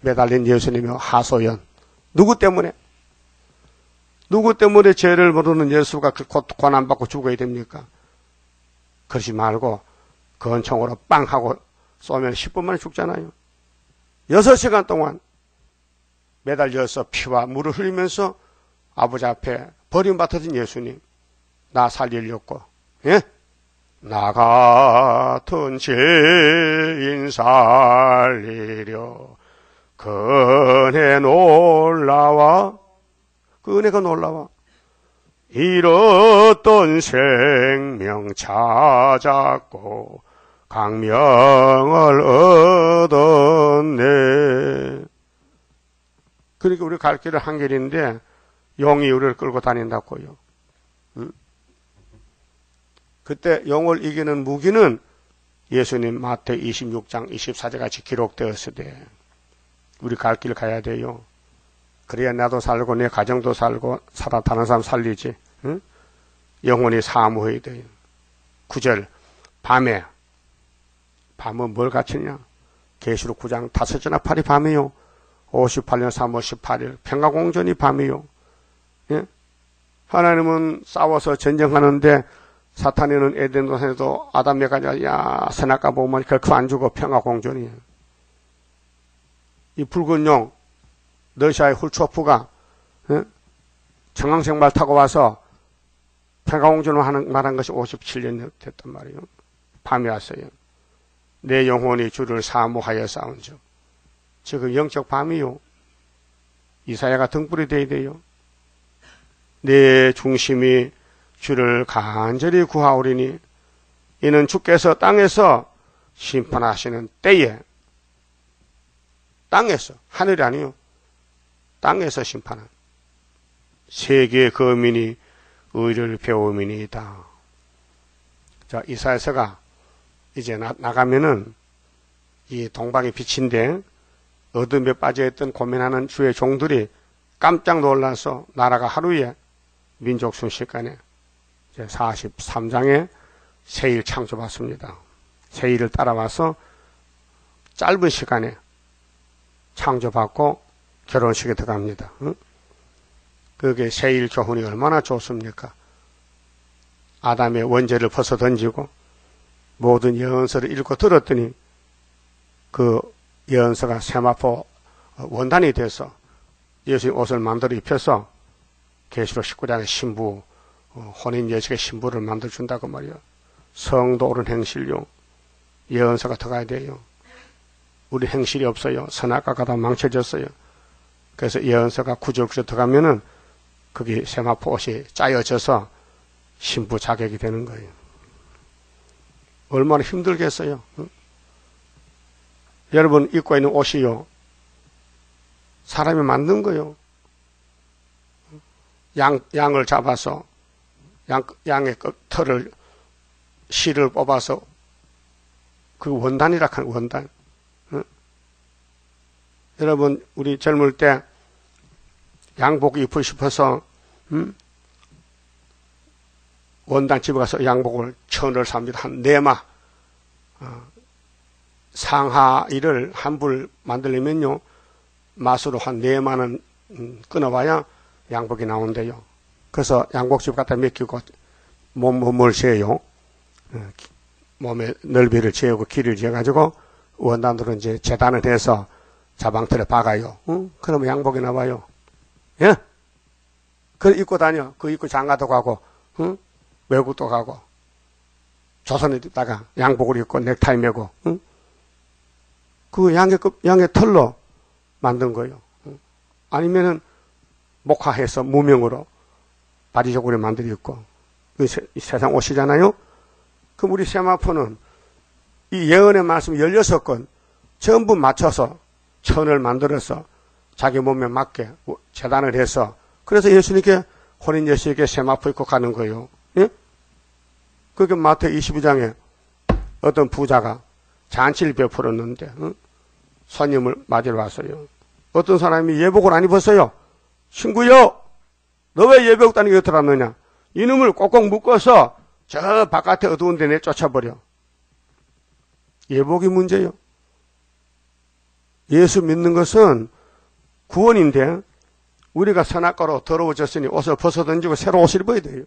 매달린 예수님의 하소연. 누구 때문에 죄를 모르는 예수가 곧 고난받고 죽어야 됩니까? 그러지 말고 권총으로 빵 하고 쏘면 10분 만에 죽잖아요. 6시간 동안 매달려서 피와 물을 흘리면서 아버지 앞에 버림받아진 예수님, 나 살리려고, 예? 나 같은 죄인 살리려 그 은혜 놀라와, 그 은혜가 놀라와 잃었던 생명 찾았고 강명을 얻었네. 그러니까 우리 갈 길은 한 길인데 용이 우리를 끌고 다닌다고요. 그때 용을 이기는 무기는 예수님 마태 26장 24절 같이 기록되었을 때 우리 갈 길 가야 돼요. 그래야 나도 살고 내 가정도 살고 다른 사람 살리지. 응? 영혼이 사모해야 돼요. 9절 밤은 뭘 갖추냐? 계시록 9장 5째나 8이 밤이요. 58년 3월 18일 평화공전이 밤이요. 예? 하나님은 싸워서 전쟁하는데 사탄이는 에덴 동산에도 아담 에가 야 선악과 보면 결코 안 죽어. 평화공전이에요. 이 붉은 용 러시아의 훌초프가 청강생 말 타고 와서 평화공전을 말한 것이 57년 됐단 말이에요. 밤이 왔어요. 내 영혼이 주를 사모하여 싸운즉. 지금 영적 밤이요. 이사야가 등불이 되어야 돼요. 내 중심이 주를 간절히 구하오리니 이는 주께서 땅에서 심판하시는 때에, 땅에서, 하늘이 아니요, 땅에서 심판한 세계의 거민이 의를 배움이니이다. 자, 이사야서가 이제 나가면은 이 동방의 빛인데 어둠에 빠져있던 고민하는 주의 종들이 깜짝 놀라서 나라가 하루에 민족 순식간에 43장에 세일 창조받습니다. 세일을 따라와서 짧은 시간에 창조받고 결혼식에 들어갑니다. 그게 세일 교훈이 얼마나 좋습니까? 아담의 원죄를 벗어 던지고 모든 예언서를 읽고 들었더니 그 예언서가 세마포 원단이 돼서 예수님 옷을 만들어 입혀서 계시록 19장의 신부, 혼인 예식의 신부를 만들어준다고 말이요. 성도 옳은 행실요. 예언서가 들어가야 돼요. 우리 행실이 없어요. 선악과가 다 망쳐졌어요. 그래서 예언서가 구절구절 들어가면은 거기 세마포 옷이 짜여져서 신부 자격이 되는 거예요. 얼마나 힘들겠어요. 여러분 입고 있는 옷이요. 사람이 만든 거요. 양을 잡아서 양의 털을 실을 뽑아서 그 원단이라 하는 원단. 여러분 우리 젊을 때 양복 입고 싶어서 원당 집에 가서 양복을 1,000원을 삽니다. 한 4마. 상하이를 한 불 만들려면요, 맛으로 한 4만원 끊어봐야 양복이 나온대요. 그래서 양복집 갖다 맡기고 몸을 재요. 몸의 넓이를 재고 길이를 재가지고 원단으로 이제 재단을 해서 자방틀에 박아요. 그러면 양복이 나와요. 예? 그걸 입고 다녀. 그거 입고 장가도 가고, 외국도 가고, 조선에 있다가 양복을 입고 넥타이 메고, 그 양의 털로 만든 거예요. 아니면은 목화해서 무명으로 바리저고리 만들어 입고, 세상 옷이잖아요? 그럼 우리 세마포는 이 예언의 말씀 16건 전부 맞춰서 천을 만들어서 자기 몸에 맞게 재단을 해서, 그래서 예수님께 혼인 예수에게 세마포 입고 가는 거예요. 예? 그게 마태 22장에 어떤 부자가 잔치를 베풀었는데 손님을 맞으러 왔어요. 어떤 사람이 예복을 안 입었어요. 친구요, 너 왜 예복 다니고 여기 들어왔느냐? 이놈을 꼭꼭 묶어서 저 바깥에 어두운 데 내쫓아버려. 예복이 문제요. 예수 믿는 것은 구원인데 우리가 선악과로 더러워졌으니 옷을 벗어던지고 새로 옷을 입어야 돼요.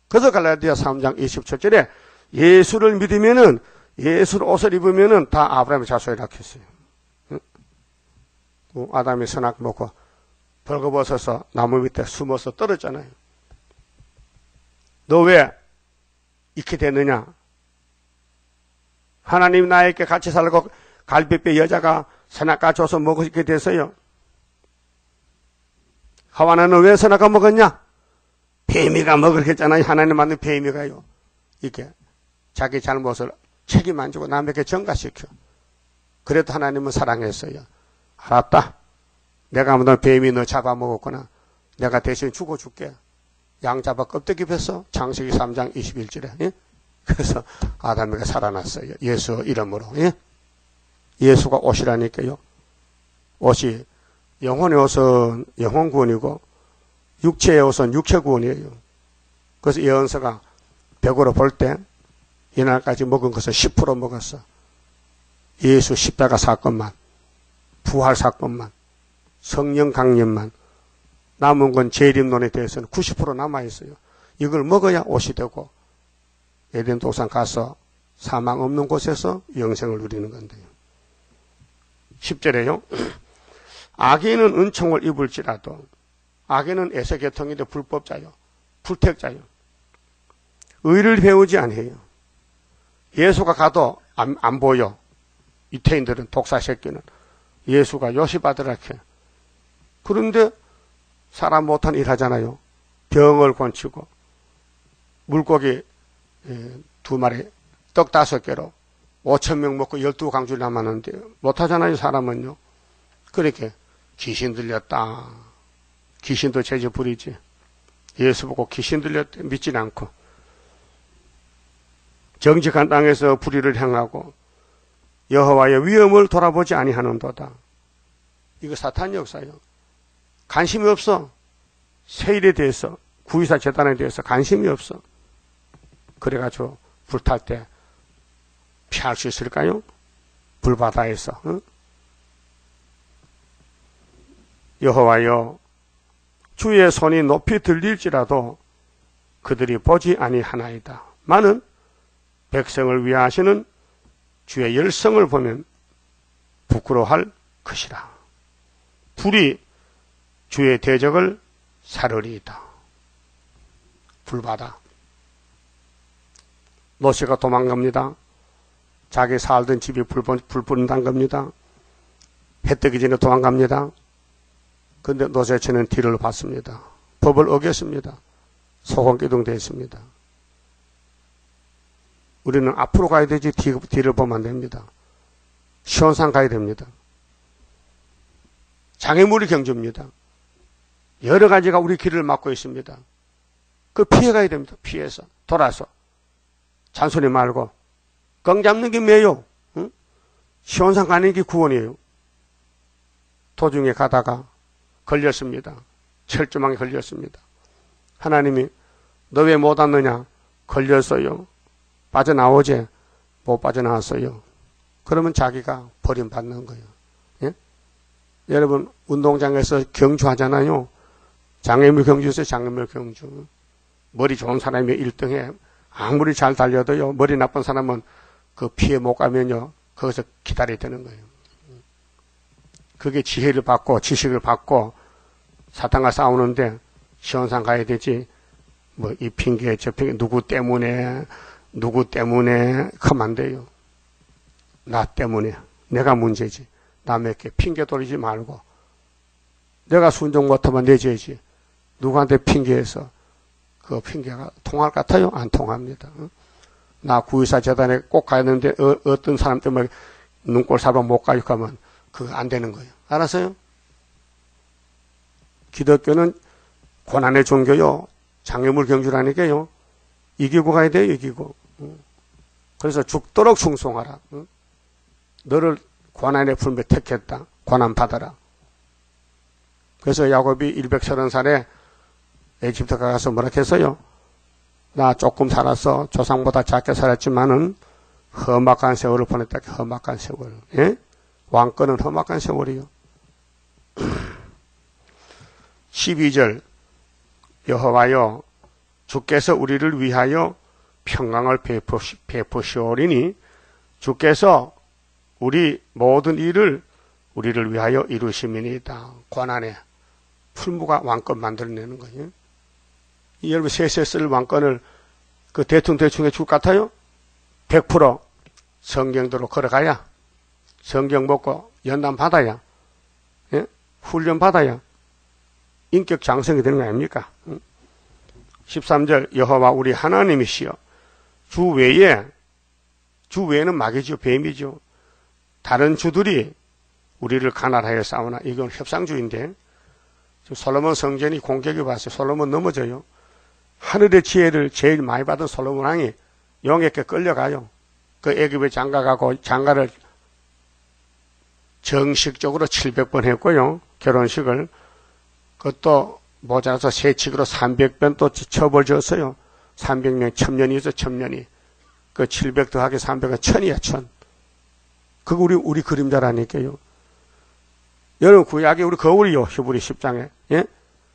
그래서 갈라디아 3장 27절에 예수를 믿으면은, 예수를 옷을 입으면은 다 아브라함의 자손이라 했어요. 아담이 선악 먹고 벌거벗어서 나무 밑에 숨어서 떨었잖아요. 너 왜 이렇게 됐느냐? 하나님 나에게 같이 살고 갈비뼈 여자가 선악과 줘서 먹게 됐어요. 하와나는 왜 선악과 먹었냐? 뱀이가 먹으려 했잖아요. 하나님 만든 뱀이가요. 이렇게 자기 잘못을 책임 안 지고 남에게 전가시켜. 그래도 하나님은 사랑했어요. 알았다. 내가 너 뱀이 너 잡아먹었구나. 내가 대신 죽어줄게. 양 잡아 껍데기 뺐어. 창세기 3장 21절에. 예? 그래서 아담이가 살아났어요. 예수 이름으로. 예? 예수가 옷이라니까요. 옷이, 영혼의 옷은 영혼 구원이고 육체의 옷은 육체 구원이에요. 그래서 예언서가 100으로 볼 때 이날까지 먹은 것은 10% 먹었어. 예수 십자가 사건만, 부활 사건만, 성령 강림만, 남은 건 재림론에 대해서는 90% 남아있어요. 이걸 먹어야 옷이 되고 에덴 동산 가서 사망 없는 곳에서 영생을 누리는 건데요. 10절에요. 악인은 은총을 입을지라도, 악인은 에서계통인데 불법자요, 불택자요, 의를 배우지 아니해요. 예수가 가도 안 보여. 유태인들은, 독사 새끼는 예수가 요시받으라 해. 그런데 사람 못한 일 하잖아요. 병을 고치고 물고기 2마리 떡 5개로 5,000명 먹고 12강줄 남았는데 못하잖아요. 사람은요. 그렇게 귀신 들렸다, 귀신도 제재 부리지. 예수 보고 귀신 들렸대 믿진 않고 정직한 땅에서 불의를 행하고 여호와의 위엄을 돌아보지 아니하는도다. 이거 사탄 역사예요. 관심이 없어. 세일에 대해서, 구의사 재단에 대해서 관심이 없어. 그래가지고 불탈 때 피할 수 있을까요? 불바다에서. 응? 여호와여, 주의 손이 높이 들릴지라도 그들이 보지 아니하나이다. 많은 백성을 위하시는 주의 열성을 보면 부끄러워할 것이라. 불이 주의 대적을 사르리이다. 불바다. 노새가 도망갑니다. 자기 살던 집이 불 붙는다는 겁니다. 해 뜨기 전에 도망갑니다. 근데 노새처는 뒤를 봤습니다. 법을 어겼습니다. 소곤기둥되어 있습니다. 우리는 앞으로 가야 되지 뒤를 보면 안 됩니다. 시온산 가야 됩니다. 장애물이 경주입니다. 여러 가지가 우리 길을 막고 있습니다. 그 피해가야 됩니다. 피해서 돌아서 잔소리 말고 껑 잡는 게 뭐예요? 응? 시온산 가는 게 구원이에요. 도중에 가다가 걸렸습니다. 철조망에 걸렸습니다. 하나님이 너 왜 못 왔느냐? 걸렸어요. 빠져나오지? 못 빠져나왔어요. 그러면 자기가 버림받는 거예요. 예? 여러분 운동장에서 경주하잖아요. 장애물 경주에서 장애물 경주. 머리 좋은 사람이 1등해. 아무리 잘 달려도요. 머리 나쁜 사람은 그 피해 못 가면요. 거기서 기다려야 되는 거예요. 그게 지혜를 받고 지식을 받고 사탄과 싸우는데 시원상 가야 되지. 뭐 이 핑계 저 핑계 누구 때문에 그러면 안 돼요. 나 때문에 내가 문제지. 남에게 핑계 돌리지 말고 내가 순종 못하면 내줘야지. 누구한테 핑계해서 그 핑계가 통할 것 같아요? 안 통합니다. 나 구의사 재단에 꼭 가야 되는데 어떤 사람 때문에 눈꼴 사러 못 가요 하면 그거 안 되는 거예요. 알았어요? 기독교는 고난의 종교요. 장애물 경주라니까요. 이기고 가야 돼요. 이기고. 그래서 죽도록 충성하라. 너를 고난의 풀며 택했다. 고난 받아라. 그래서 야곱이 130살에 에집트 가서 뭐라 했어요? 나 조금 살았어. 조상보다 작게 살았지만은 험악한 세월을 보냈다. 험악한 세월. 예? 왕권은 험악한 세월이요. 12절 여호와여 주께서 우리를 위하여 평강을 베푸시오리니 주께서 우리 모든 일을 우리를 위하여 이루심이니이다. 고난의 풀무가 왕권 만들어내는 거예요. 여러분 세세 쓸 왕권을 그 대충에 줄 것 같아요? 100% 성경대로 걸어가야 성경 먹고 연단 받아야 예? 훈련 받아야 인격 장성이 되는 거 아닙니까? 13절 여호와 우리 하나님이시여 주 외에는 마귀죠. 뱀이죠. 다른 주들이 우리를 가난하여 싸우나 이건 협상주의인데 솔로몬 성전이 공격이 왔어요. 솔로몬 넘어져요. 하늘의 지혜를 제일 많이 받은 솔로몬 왕이 영에게 끌려가요. 그 애굽에 장가가고 장가를 정식적으로 700번 했고요. 결혼식을. 그것도 모자라서 세칙으로 300번 또 처벌 줬어요. 300명, 1000년이죠, 1000년이. 그 700 더하기 300은 1000이야, 1000. 그거 우리 그림자라니까요. 여러분, 구약에 우리 거울이요, 히브리 10장에. 예?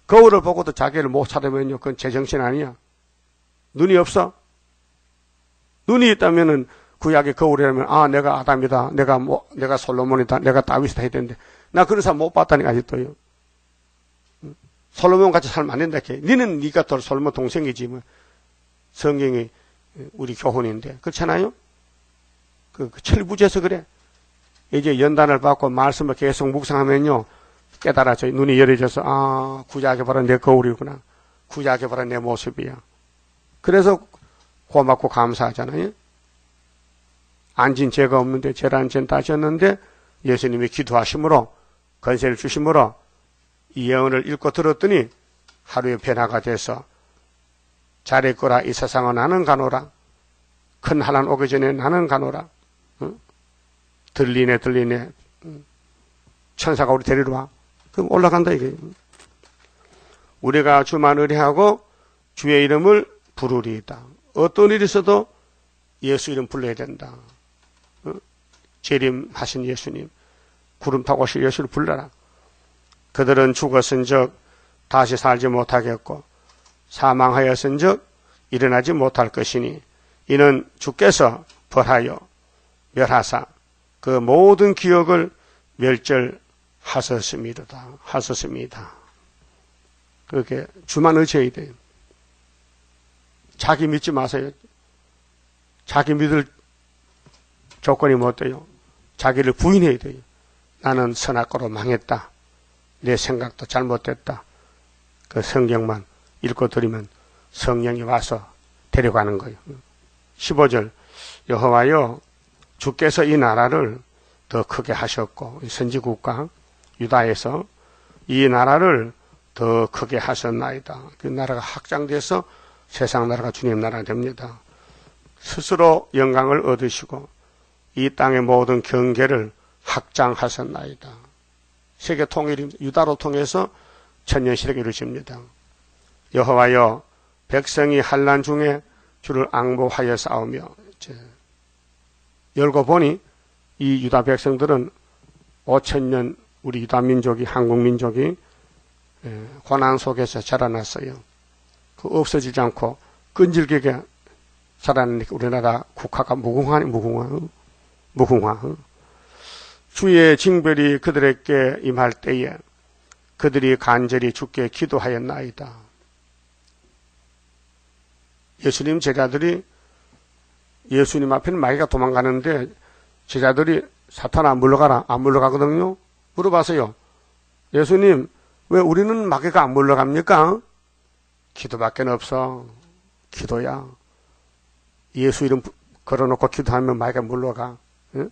거울을 보고도 자기를 못 찾으면요, 그건 제정신 아니야. 눈이 없어? 눈이 있다면은 구약의 거울이라면, 아, 내가 아담이다. 내가 솔로몬이다. 내가 다윗이다 해야 되는데. 나 그런 사람 못 봤다니까, 아직도요. 솔로몬 같이 살면 안 된다. 니는 니가 더 솔로몬 동생이지. 뭐. 성경이 우리 교훈인데. 그렇잖아요? 그 철부지에서 그래. 이제 연단을 받고 말씀을 계속 묵상하면요. 깨달아져. 눈이 열어져서, 아, 구약이 바로 내 거울이구나. 구약이 바로 내 모습이야. 그래서 고맙고 감사하잖아요. 안진 죄가 없는데, 죄를 안 다셨는데, 예수님이 기도하심으로, 건세를 주심으로, 이 예언을 읽고 들었더니 하루에 변화가 돼서 잘했거라 이 세상은 나는 가노라. 큰 한란 오기 전에 나는 가노라. 응? 들리네. 천사가 우리 데리러 와. 그럼 올라간다 이게. 우리가 주만 의뢰하고 주의 이름을 부르리이다. 어떤 일이 있어도 예수 이름 불러야 된다. 응? 재림하신 예수님. 구름 타고 오실 예수를 불러라. 그들은 죽었은즉 다시 살지 못하겠고 사망하였은즉 일어나지 못할 것이니 이는 주께서 벌하여 멸하사 그 모든 기억을 멸절하셨습니다. 그렇게 주만 의지해야 돼요. 자기 믿지 마세요. 자기 믿을 조건이 못 돼요. 자기를 부인해야 돼요. 나는 선악과로 망했다. 내 생각도 잘못됐다. 그 성경만 읽고 드리면 성령이 와서 데려가는 거예요. 15절 여호와여 주께서 이 나라를 더 크게 하셨고 선지국가 유다에서 이 나라를 더 크게 하셨나이다. 그 나라가 확장돼서 세상 나라가 주님 나라가 됩니다. 스스로 영광을 얻으시고 이 땅의 모든 경계를 확장하셨나이다. 세계 통일이 유다로 통해서 천년시대가 이루어집니다. 여호와여 백성이 환난 중에 주를 앙보하여 싸우며 열고 보니 이 유다 백성들은 5천년 우리 유다 민족이 한국 민족이 고난 속에서 자라났어요. 그 없어지지 않고 끈질기게 자라나니까 우리나라 국가가 무궁화. 주의 징벌이 그들에게 임할 때에 그들이 간절히 주께 기도하였나이다. 예수님 제자들이 예수님 앞에는 마귀가 도망가는데 제자들이 사탄아 물러가라. 안 물러가거든요. 물어봐서요. 예수님 왜 우리는 마귀가 안 물러갑니까? 기도밖에 없어. 기도야. 예수 이름 걸어놓고 기도하면 마귀가 물러가. 응?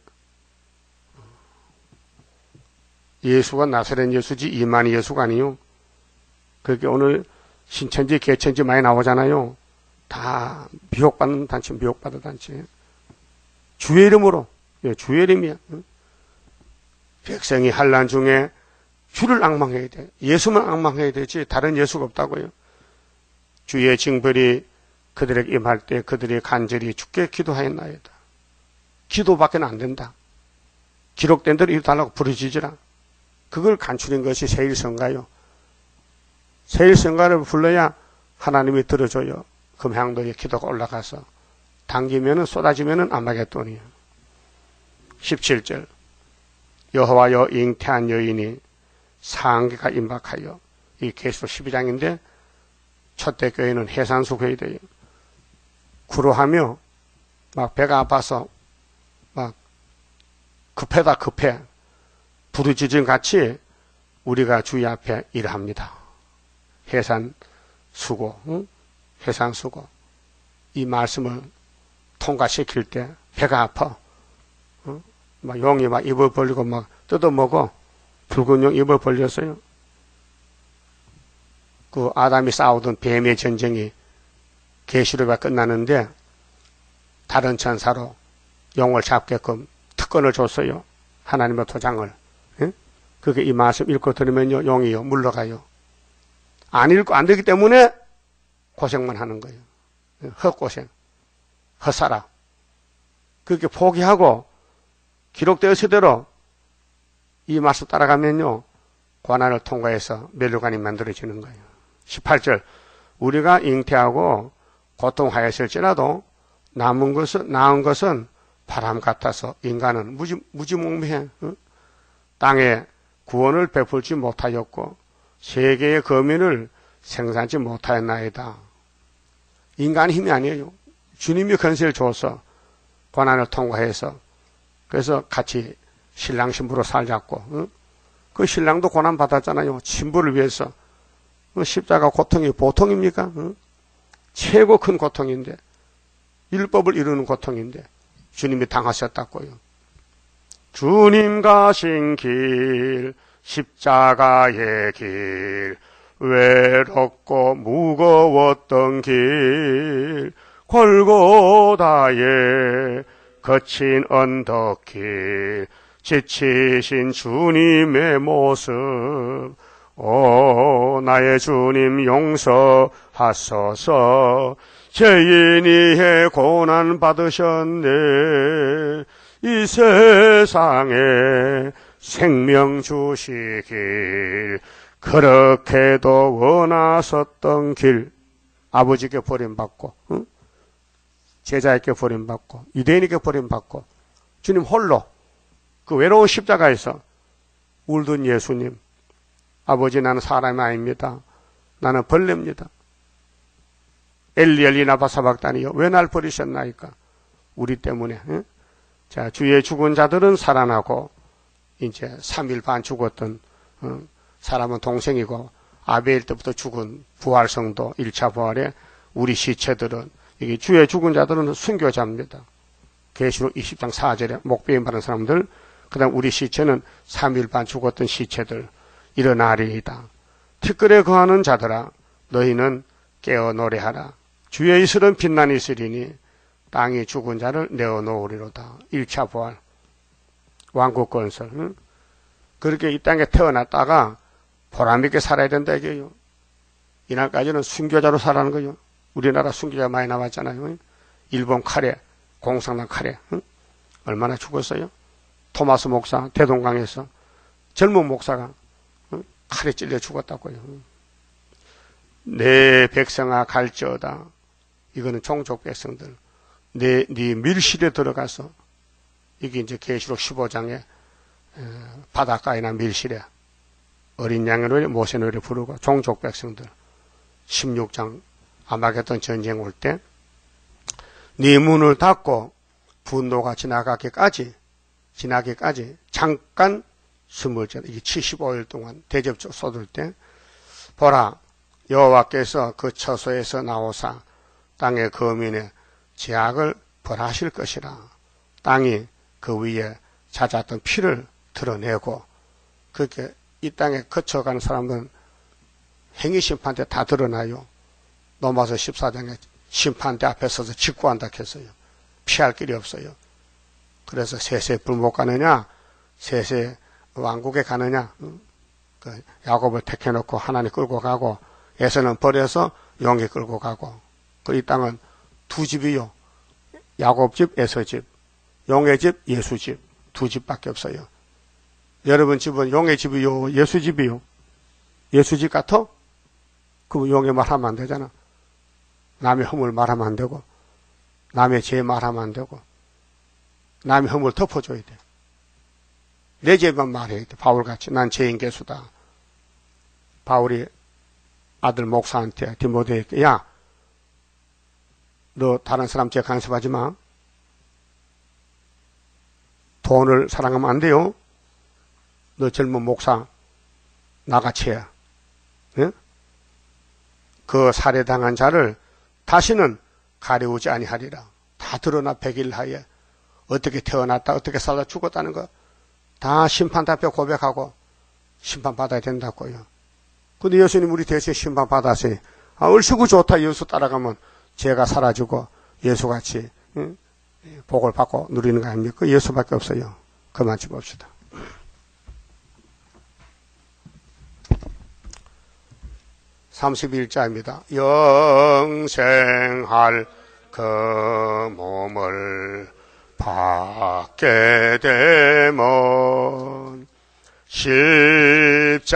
예수가 나사렛 예수지 이만희 예수가 아니요. 그렇게 오늘 신천지 개천지 많이 나오잖아요. 다 미혹받는 단체, 미혹받은 단체. 주의 이름으로, 주의 이름이야. 응? 백성이 환난 중에 주를 앙망해야 돼. 예수만 앙망해야 되지 다른 예수가 없다고요. 주의 징벌이 그들에게 임할 때 그들이 간절히 주께 기도하였나이다. 기도밖에는 안 된다. 기록된 대로 이루달라고 부르짖으라. 그걸 간추린 것이 세일성가요. 세일성가를 불러야 하나님이 들어줘요. 금향도에 기도가 올라가서 당기면은 쏟아지면은 아마겟돈이에요. 17절 여호와여 잉태한 여인이 상기가 임박하여 이 계시록 12장인데 첫대 교회는 해산수 교회돼요. 구로하며 막 배가 아파서 막 급해 부르짖음 같이 우리가 주의 앞에 일합니다. 해산수고 응? 해산수고 이 말씀을 통과시킬 때 배가 아파 응? 막 용이 막 입을 벌리고 막 뜯어먹어. 붉은 용 입을 벌렸어요. 그 아담이 싸우던 뱀의 전쟁이 계시록이 끝나는데 다른 천사로 용을 잡게끔 특권을 줬어요. 하나님의 도장을. 예? 그게 이 말씀 읽고 들으면요 용이요 물러가요. 안 읽고 안 되기 때문에 고생만 하는 거예요. 헛고생, 헛살아. 그렇게 포기하고 기록되었을 이 말씀 따라가면요 고난을 통과해서 멸류관이 만들어지는 거예요. 18절 우리가 잉태하고 고통하였을지라도 나은 것은 바람 같아서 인간은 무지몽매해. 땅에 구원을 베풀지 못하였고 세계의 거민을 생산치 못하였나이다. 인간의 힘이 아니에요. 주님이 건세를 줘서 고난을 통과해서 그래서 같이 신랑 신부로 살자고. 그 신랑도 고난 받았잖아요. 신부를 위해서. 십자가 고통이 보통입니까? 최고 큰 고통인데 율법을 이루는 고통인데 주님이 당하셨다고요. 주님 가신 길 십자가의 길 외롭고 무거웠던 길 골고다의 거친 언덕길 지치신 주님의 모습 오 나의 주님 용서하소서 죄인이해 고난 받으셨네 이 세상에 생명 주시길 그렇게도 원하셨던 길 아버지께 버림받고 응? 제자에게 버림받고 유대인에게 버림받고 주님 홀로 그 외로운 십자가에서 울던 예수님 아버지 나는 사람이 아닙니다. 나는 벌레입니다. 엘리 나바 사박다니요 왜 날 버리셨나이까? 우리 때문에. 응? 자 주의 죽은 자들은 살아나고 이제 3일 반 죽었던 사람은 동생이고 아벨 때부터 죽은 부활성도 1차 부활에 우리 시체들은 이게 주의 죽은 자들은 순교자입니다. 계시록 20장 4절에 목베임 받은 사람들 그 다음 우리 시체는 3일 반 죽었던 시체들 일어나리이다. 티끌에 거하는 자들아 너희는 깨어 노래하라. 주의 이슬은 빛나니 있으리니 땅이 죽은 자를 내어놓으리로다. 1차 부활 왕국 건설. 그렇게 이 땅에 태어났다가 보람있게 살아야 된다 이게요. 이날까지는 순교자로 살아는 거요. 우리나라 순교자 많이 나왔잖아요. 일본 카레, 공산당 카레, 응? 얼마나 죽었어요? 토마스 목사 대동강에서 젊은 목사가 칼에 찔려 죽었다고요. 내 백성아 갈지어다. 이거는 종족 백성들. 네 밀실에 들어가서 이게 이제 계시록 15장에 바닷가이나 밀실에 어린 양의 노래 모세 노래 부르고 종족 백성들 16장 아마겟돈 전쟁 올 때 네 문을 닫고 분노가 지나기까지 잠깐 숨을 자 이게 75일 동안 대접 쏟을 때 보라 여호와께서 그 처소에서 나오사 땅의 거민의 죄악을 벌하실 것이라. 땅이 그 위에 잦았던 피를 드러내고 그렇게 이 땅에 거쳐가는 사람들은 행위심판대 다 드러나요. 로마서 14장에 심판대 앞에 서서 직구한다 했어요. 피할 길이 없어요. 그래서 세세 불못 가느냐 세세 왕국에 가느냐 그 야곱을 택해놓고 하나님 끌고 가고 에서는 버려서 용이 끌고 가고 그 이 땅은 두 집이요. 야곱 집, 에서 집, 용의 집, 예수 집, 두 집밖에 없어요. 여러분 집은 용의 집이요, 예수 집이요. 예수 집 같아? 그럼 용의 말하면 안 되잖아. 남의 허물 말하면 안 되고, 남의 죄 말하면 안 되고, 남의 허물 덮어줘야 돼. 내 죄만 말해야 돼. 바울같이 난 죄인 개수다. 바울이 아들 목사한테 디모데에게 야, 너 다른 사람 죄 간섭하지 마. 돈을 사랑하면 안 돼요. 너 젊은 목사 나같이 해. 예? 그 살해당한 자를 다시는 가려우지 아니하리라. 다 드러나 100일 하에 어떻게 태어났다 어떻게 살다 죽었다는 거 다 심판 앞에 고백하고 심판받아야 된다고요. 근데 예수님 우리 대신 심판받았어요. 얼씨구 좋다. 예수 따라가면 죄가 사라지고 예수같이 복을 받고 누리는 거 아닙니까? 예수밖에 없어요. 그만 짚읍시다. (31자입니다) 영생할 그 몸을 받게 되면 십자가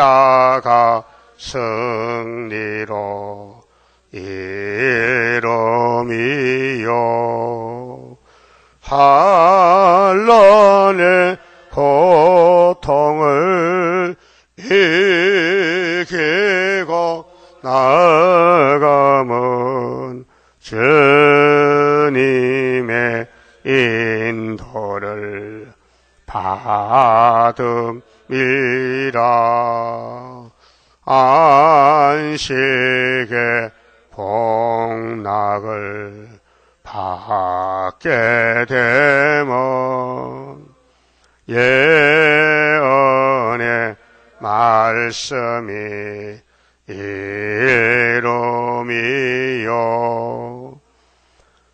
승리로 이름이요 한란의 고통을 이기고 나아가면 주님의 인도를 받음이라. 안식의 복락을 받게 되면 예언의 말씀이 이름이요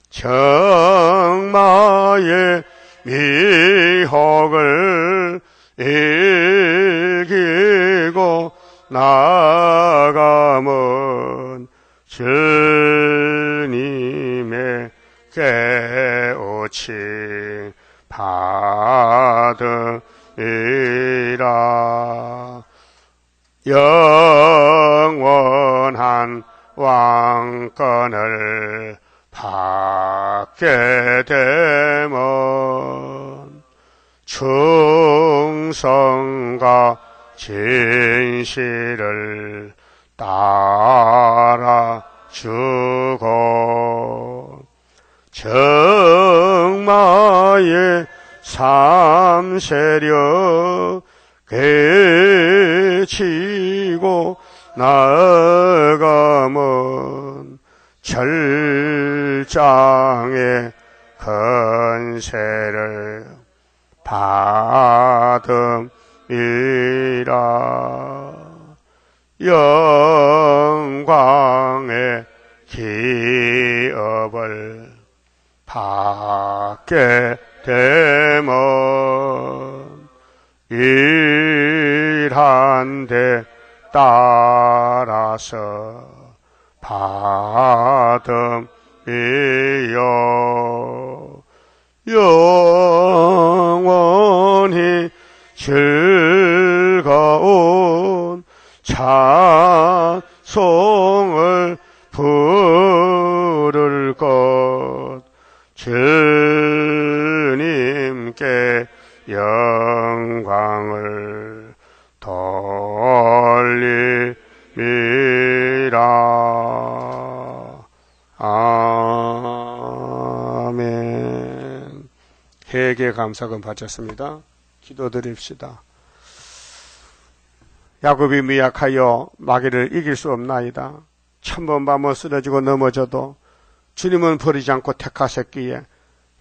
정마의 미혹을 이기고 나아가면 주님의 깨우침 받으리라. 영원한 왕권을 받게 되면 충성과 진실을 따라주고 정마의 삼세력 개치고 나아가면 절장의 건세를 받음이라. 영광의 기업을 받게 되면 일한데 따라서 받음이여 영원히 즐거운 찬송을 부를 것 주님께 영광을 돌림이라. 아멘. 회개 감사금 바쳤습니다. 기도드립시다. 야곱이 미약하여 마귀를 이길 수 없나이다. 천번 밤을 쓰러지고 넘어져도 주님은 버리지 않고 택하셨기에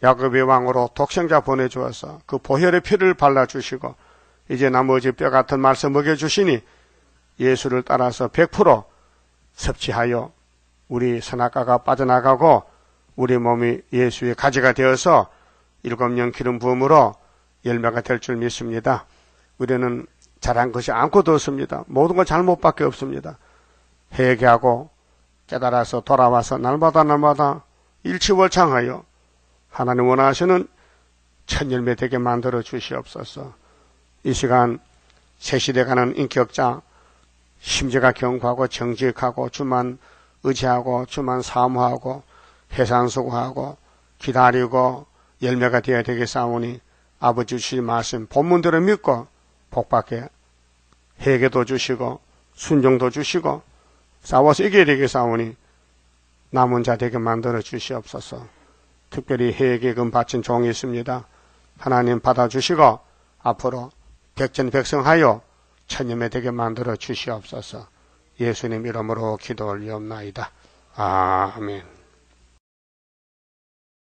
야곱의 왕으로 독생자 보내주어서 그 보혈의 피를 발라주시고 이제 나머지 뼈같은 말씀 먹여주시니 예수를 따라서 100% 섭취하여 우리 선악과가 빠져나가고 우리 몸이 예수의 가지가 되어서 7년 기름 부음으로 열매가 될 줄 믿습니다. 우리는 잘한 것이 아무것도 없습니다. 모든 건 잘못밖에 없습니다. 회개하고 깨달아서 돌아와서 날마다 일치월창하여 하나님 원하시는 첫 열매 되게 만들어 주시옵소서. 이 시간 새 시대 가는 인격자, 심지가 견고하고 정직하고 주만 의지하고 주만 사모하고 해산수고하고 기다리고 열매가 되어야 되겠사오니 아버지 주신 말씀 본문대로 믿고 복받게 회개도 주시고 순종도 주시고 싸워서 이겨야 되겠사오니 남은 자 되게 만들어 주시옵소서. 특별히 회개금 바친 종이 있습니다. 하나님 받아주시고 앞으로 백전백승하여 천년에 되게 만들어 주시옵소서. 예수님 이름으로 기도 올리옵나이다. 아멘.